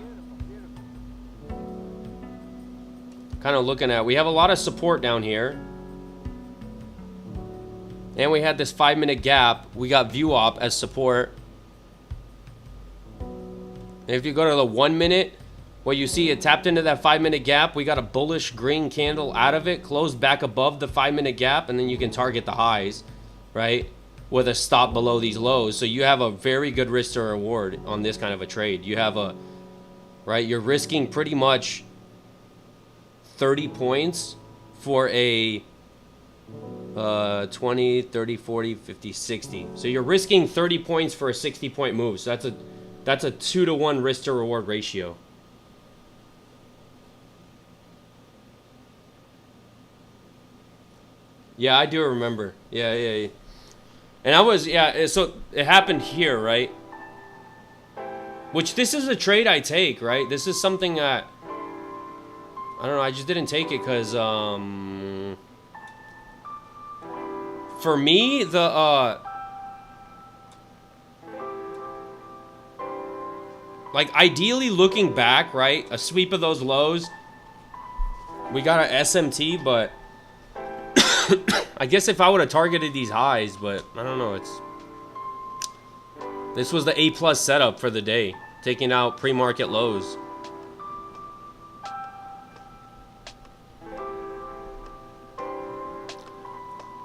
Kind of looking at, we have a lot of support down here. And we had this 5-minute gap. We got view op as support. And if you go to the 1 minute, well, you see it tapped into that 5-minute gap. We got a bullish green candle out of it, closed back above the 5-minute gap, and then you can target the highs, right? with a stop below these lows. So you have a very good risk to reward on this kind of a trade. You have a, right, you're risking pretty much 30 points for a 20, 30, 40, 50, 60. So you're risking 30 points for a 60 point move. So that's a 2-to-1 risk to reward ratio. Yeah, I do remember. Yeah. And I was, yeah, so it happened here, right? Which this is a trade I take, right? This is something that, I don't know, I just didn't take it because, for me, the, like, ideally looking back, right? A sweep of those lows. We got an SMT, but I guess if I would have targeted these highs, but I don't know, this was the A+ setup for the day, taking out pre-market lows.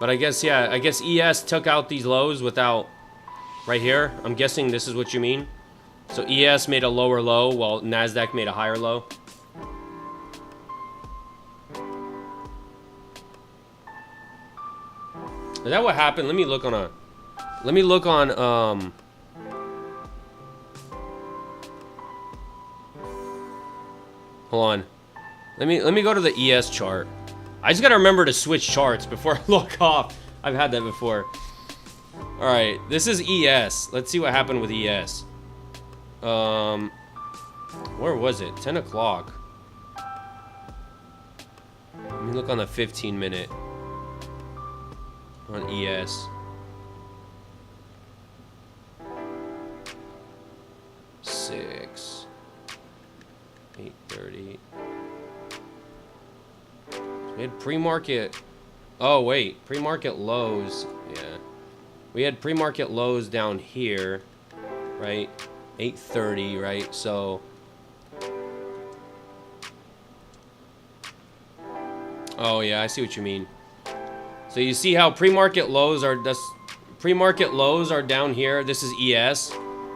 But I guess, yeah, I guess ES took out these lows without, right here. I'm guessing this is what you mean. So ES made a lower low while NASDAQ made a higher low. Is that what happened? Let me look on, hold on. Let me go to the ES chart. I just gotta remember to switch charts before I look off. I've had that before. Alright, this is ES. Let's see what happened with ES. Where was it? 10 o'clock. Let me look on the 15-minute. On ES. 6. 8:30. We had pre-market. Oh wait, pre-market lows. Yeah, we had pre-market lows down here, right? 8:30, right? So, oh yeah, I see what you mean. So you see how pre-market lows are down here. This is ES.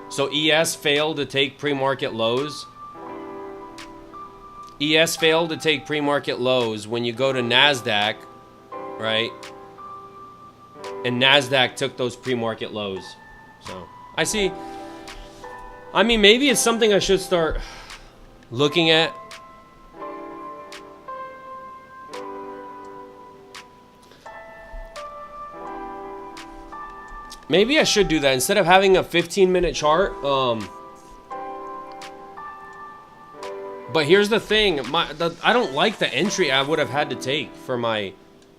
So ES failed to take pre-market lows. ES failed to take pre-market lows when you go to NASDAQ, right? And NASDAQ took those pre-market lows. So I see. I mean, maybe it's something I should start looking at. Maybe I should do that instead of having a 15-minute chart. But here's the thing, I don't like the entry I would have had to take for my.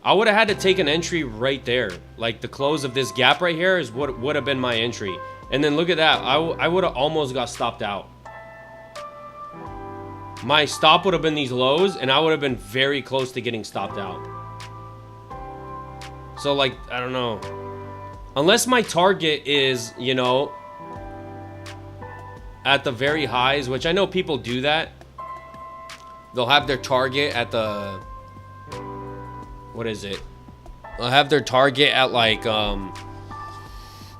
I would have had to take an entry right there, like the close of this gap right here is what would have been my entry. And then look at that, I would have almost got stopped out. My stop would have been these lows, and I would have been very close to getting stopped out. So like, I don't know. Unless my target is, you know, at the very highs, which I know people do that. They'll have their target at the, what is it? They'll have their target at like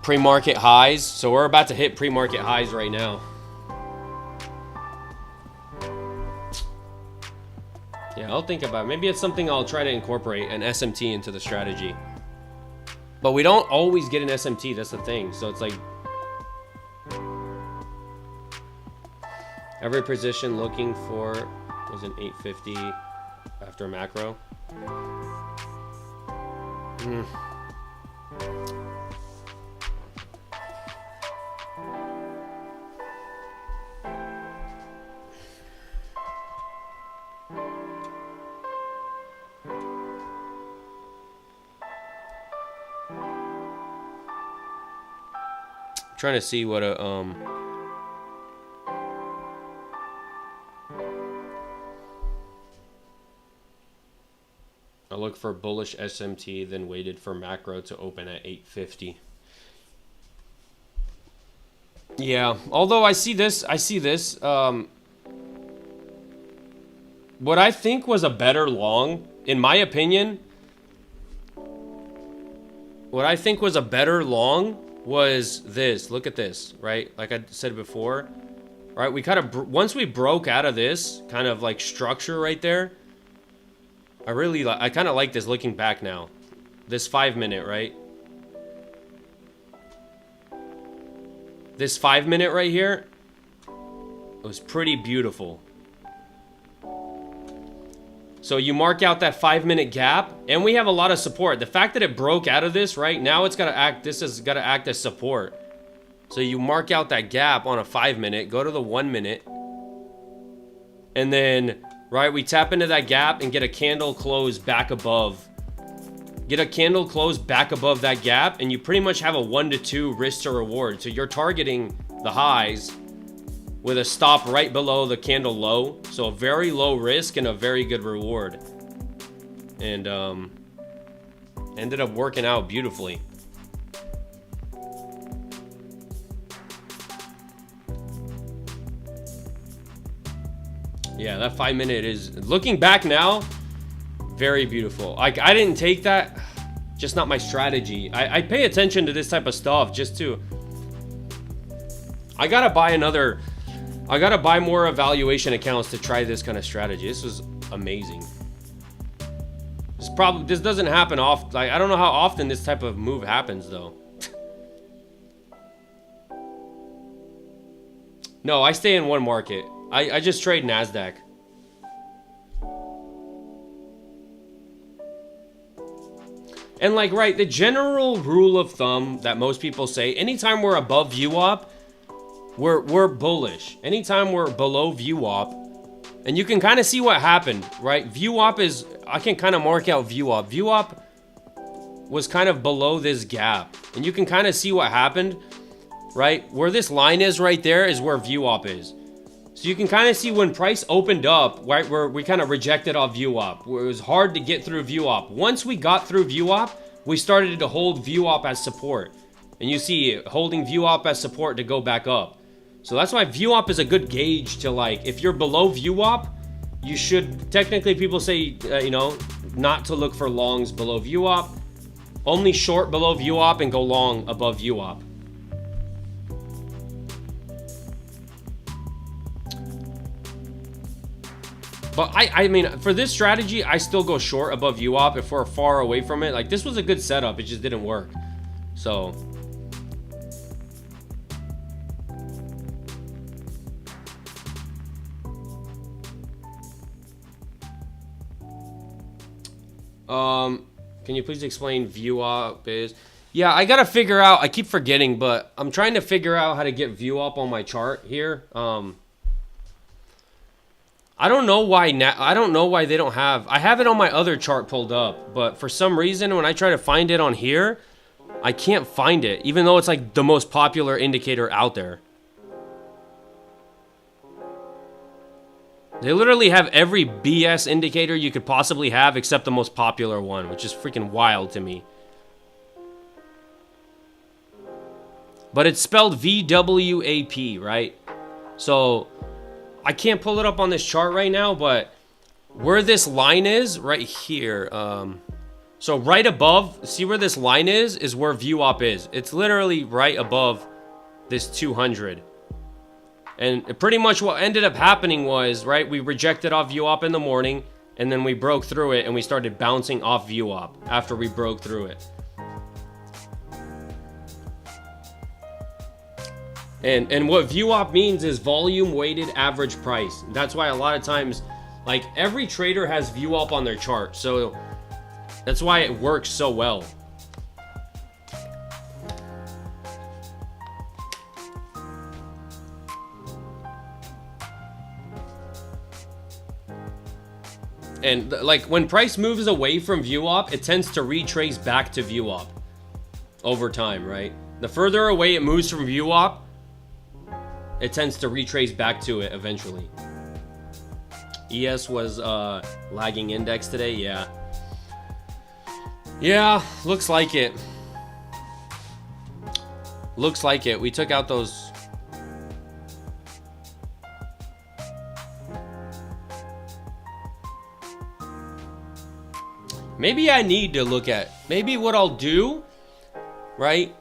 pre-market highs. So we're about to hit pre-market highs right now. Yeah, I'll think about it. Maybe it's something I'll try to incorporate an SMT into the strategy. But we don't always get an SMT, that's the thing. So it's like every position looking for was an 850 after macro. Trying to see what a I looked for bullish SMT, then waited for macro to open at 850. Yeah, although I see this. What I think was a better long, in my opinion, what I think was a better long was this. Look at this, right? Like I said before, right? We kind of, once we broke out of this kind of like structure right there, I kind of like this looking back now. This 5 minute, right? This 5 minute right here, it was pretty beautiful. So you mark out that 5 minute gap, and we have a lot of support. The fact that it broke out of this, right now, it's gotta act. This has gotta act as support. So you mark out that gap on a 5 minute, go to the 1 minute, and then, right, we tap into that gap and get a candle close back above. Get a candle close back above that gap, and you pretty much have a 1 to 2 risk to reward. So you're targeting the highs with a stop right below the candle low. So a very low risk and a very good reward. And ended up working out beautifully. Yeah, that 5 minute is, looking back now, very beautiful. Like, I didn't take that, just not my strategy. I pay attention to this type of stuff just to, I gotta buy more evaluation accounts to try this kind of strategy. This was amazing. This doesn't happen often. Like, I don't know how often this type of move happens though. No, I stay in one market. I just trade NASDAQ. And like, right, the general rule of thumb that most people say, anytime we're above VWAP, we're bullish. Anytime we're below VWAP, and you can kind of see what happened, right? VWAP is, I can kind of mark out VWAP. VWAP was kind of below this gap, and you can kind of see what happened, right? Where this line is right there is where VWAP is. So you can kind of see when price opened up, right, where we kind of rejected off VWAP, where it was hard to get through VWAP. Once we got through VWAP, we started to hold VWAP as support. And you see holding VWAP as support to go back up. So that's why VWAP is a good gauge to, like, if you're below VWAP, you should, technically people say, you know, not to look for longs below VWAP. Only short below VWAP and go long above VWAP. But I mean, for this strategy, I still go short above VWAP if we're far away from it. Like, this was a good setup, it just didn't work. So can you please explain VWAP is? Yeah, I gotta figure out, I keep forgetting, but I'm trying to figure out how to get VWAP on my chart here. I don't know why they don't have, I have it on my other chart pulled up, but for some reason when I try to find it on here, I can't find it, even though it's like the most popular indicator out there. They literally have every BS indicator you could possibly have except the most popular one, which is freaking wild to me. But it's spelled VWAP, right? So I can't pull it up on this chart right now, but where this line is, right here. So right above, see where this line is where VWAP is. It's literally right above this 200. And pretty much what ended up happening was, right, we rejected off VWAP in the morning, and then we broke through it, and we started bouncing off VWAP after we broke through it. And what VWAP means is volume weighted average price. That's why a lot of times, like, every trader has VWAP on their chart, so that's why it works so well. And like, when price moves away from VWAP, it tends to retrace back to VWAP over time, right? The further away it moves from VWAP, it tends to retrace back to it eventually. ES was lagging index today, yeah. Yeah, looks like it. Looks like it. We took out those. Maybe I need to look at, maybe what I'll do right?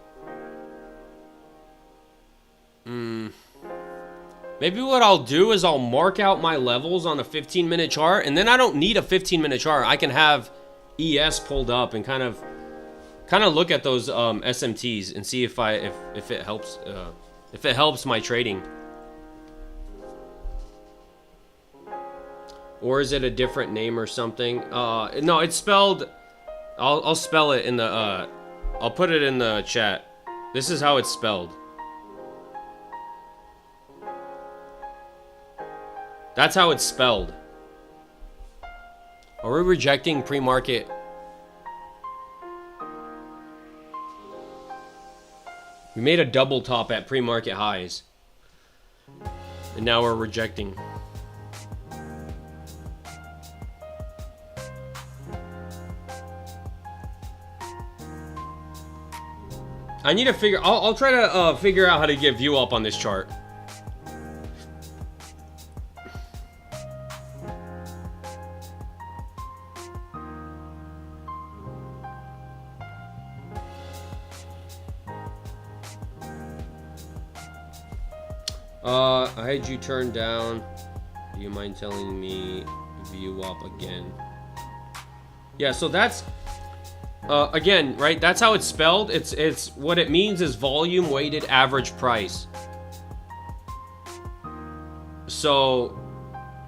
Maybe what I'll do is I'll mark out my levels on a 15-minute chart, and then I don't need a 15-minute chart. I can have ES pulled up and kind of look at those SMTs and see if it helps my trading. Or is it a different name or something? No, it's spelled. I'll spell it in the. I'll put it in the chat. This is how it's spelled. That's how it's spelled. Are we rejecting pre-market? We made a double top at pre-market highs. And now we're rejecting. I need to figure. I'll try to figure out how to get view up on this chart. I had you turned down. Do you mind telling me view up again? Yeah, so that's again, right? That's how it's spelled. It's what it means is volume weighted average price. So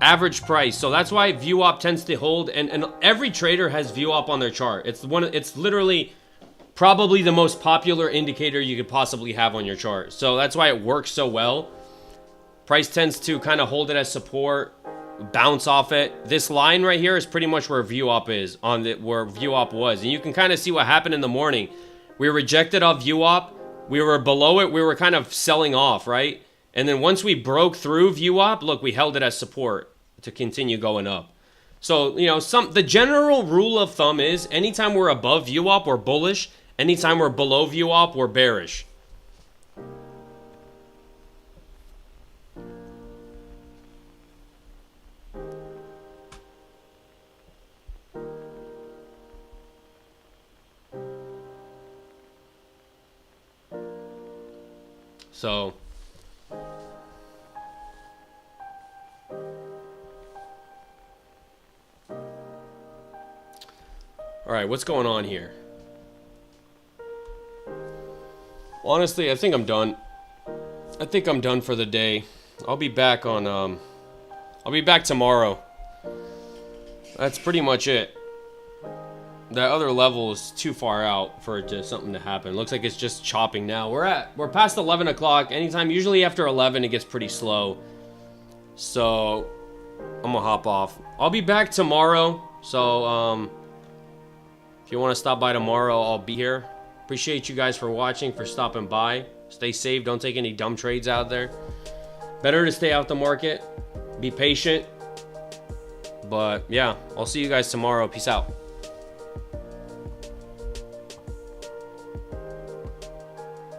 average price. So that's why view up tends to hold, and every trader has view up on their chart. It's literally probably the most popular indicator you could possibly have on your chart. So that's why it works so well. Price tends to kind of hold it as support, bounce off it. This line right here is pretty much where view up is, where view up was. And you can kind of see what happened in the morning. We rejected off view up. We were below it. We were kind of selling off, right? And then once we broke through view up, look, we held it as support to continue going up. So, you know, the general rule of thumb is anytime we're above view up, we're bullish. Anytime we're below view up, we're bearish. So, all right, what's going on here? Honestly, I think I'm done. I think I'm done for the day. I'll be back on, I'll be back tomorrow. That's pretty much it. That other level is too far out for something to happen. Looks like it's just chopping now. We're past 11 o'clock. Anytime, usually after 11, it gets pretty slow. So, I'm gonna hop off. I'll be back tomorrow. So, if you want to stop by tomorrow, I'll be here. Appreciate you guys for watching, for stopping by. Stay safe. Don't take any dumb trades out there. Better to stay out the market. Be patient. But, yeah, I'll see you guys tomorrow. Peace out.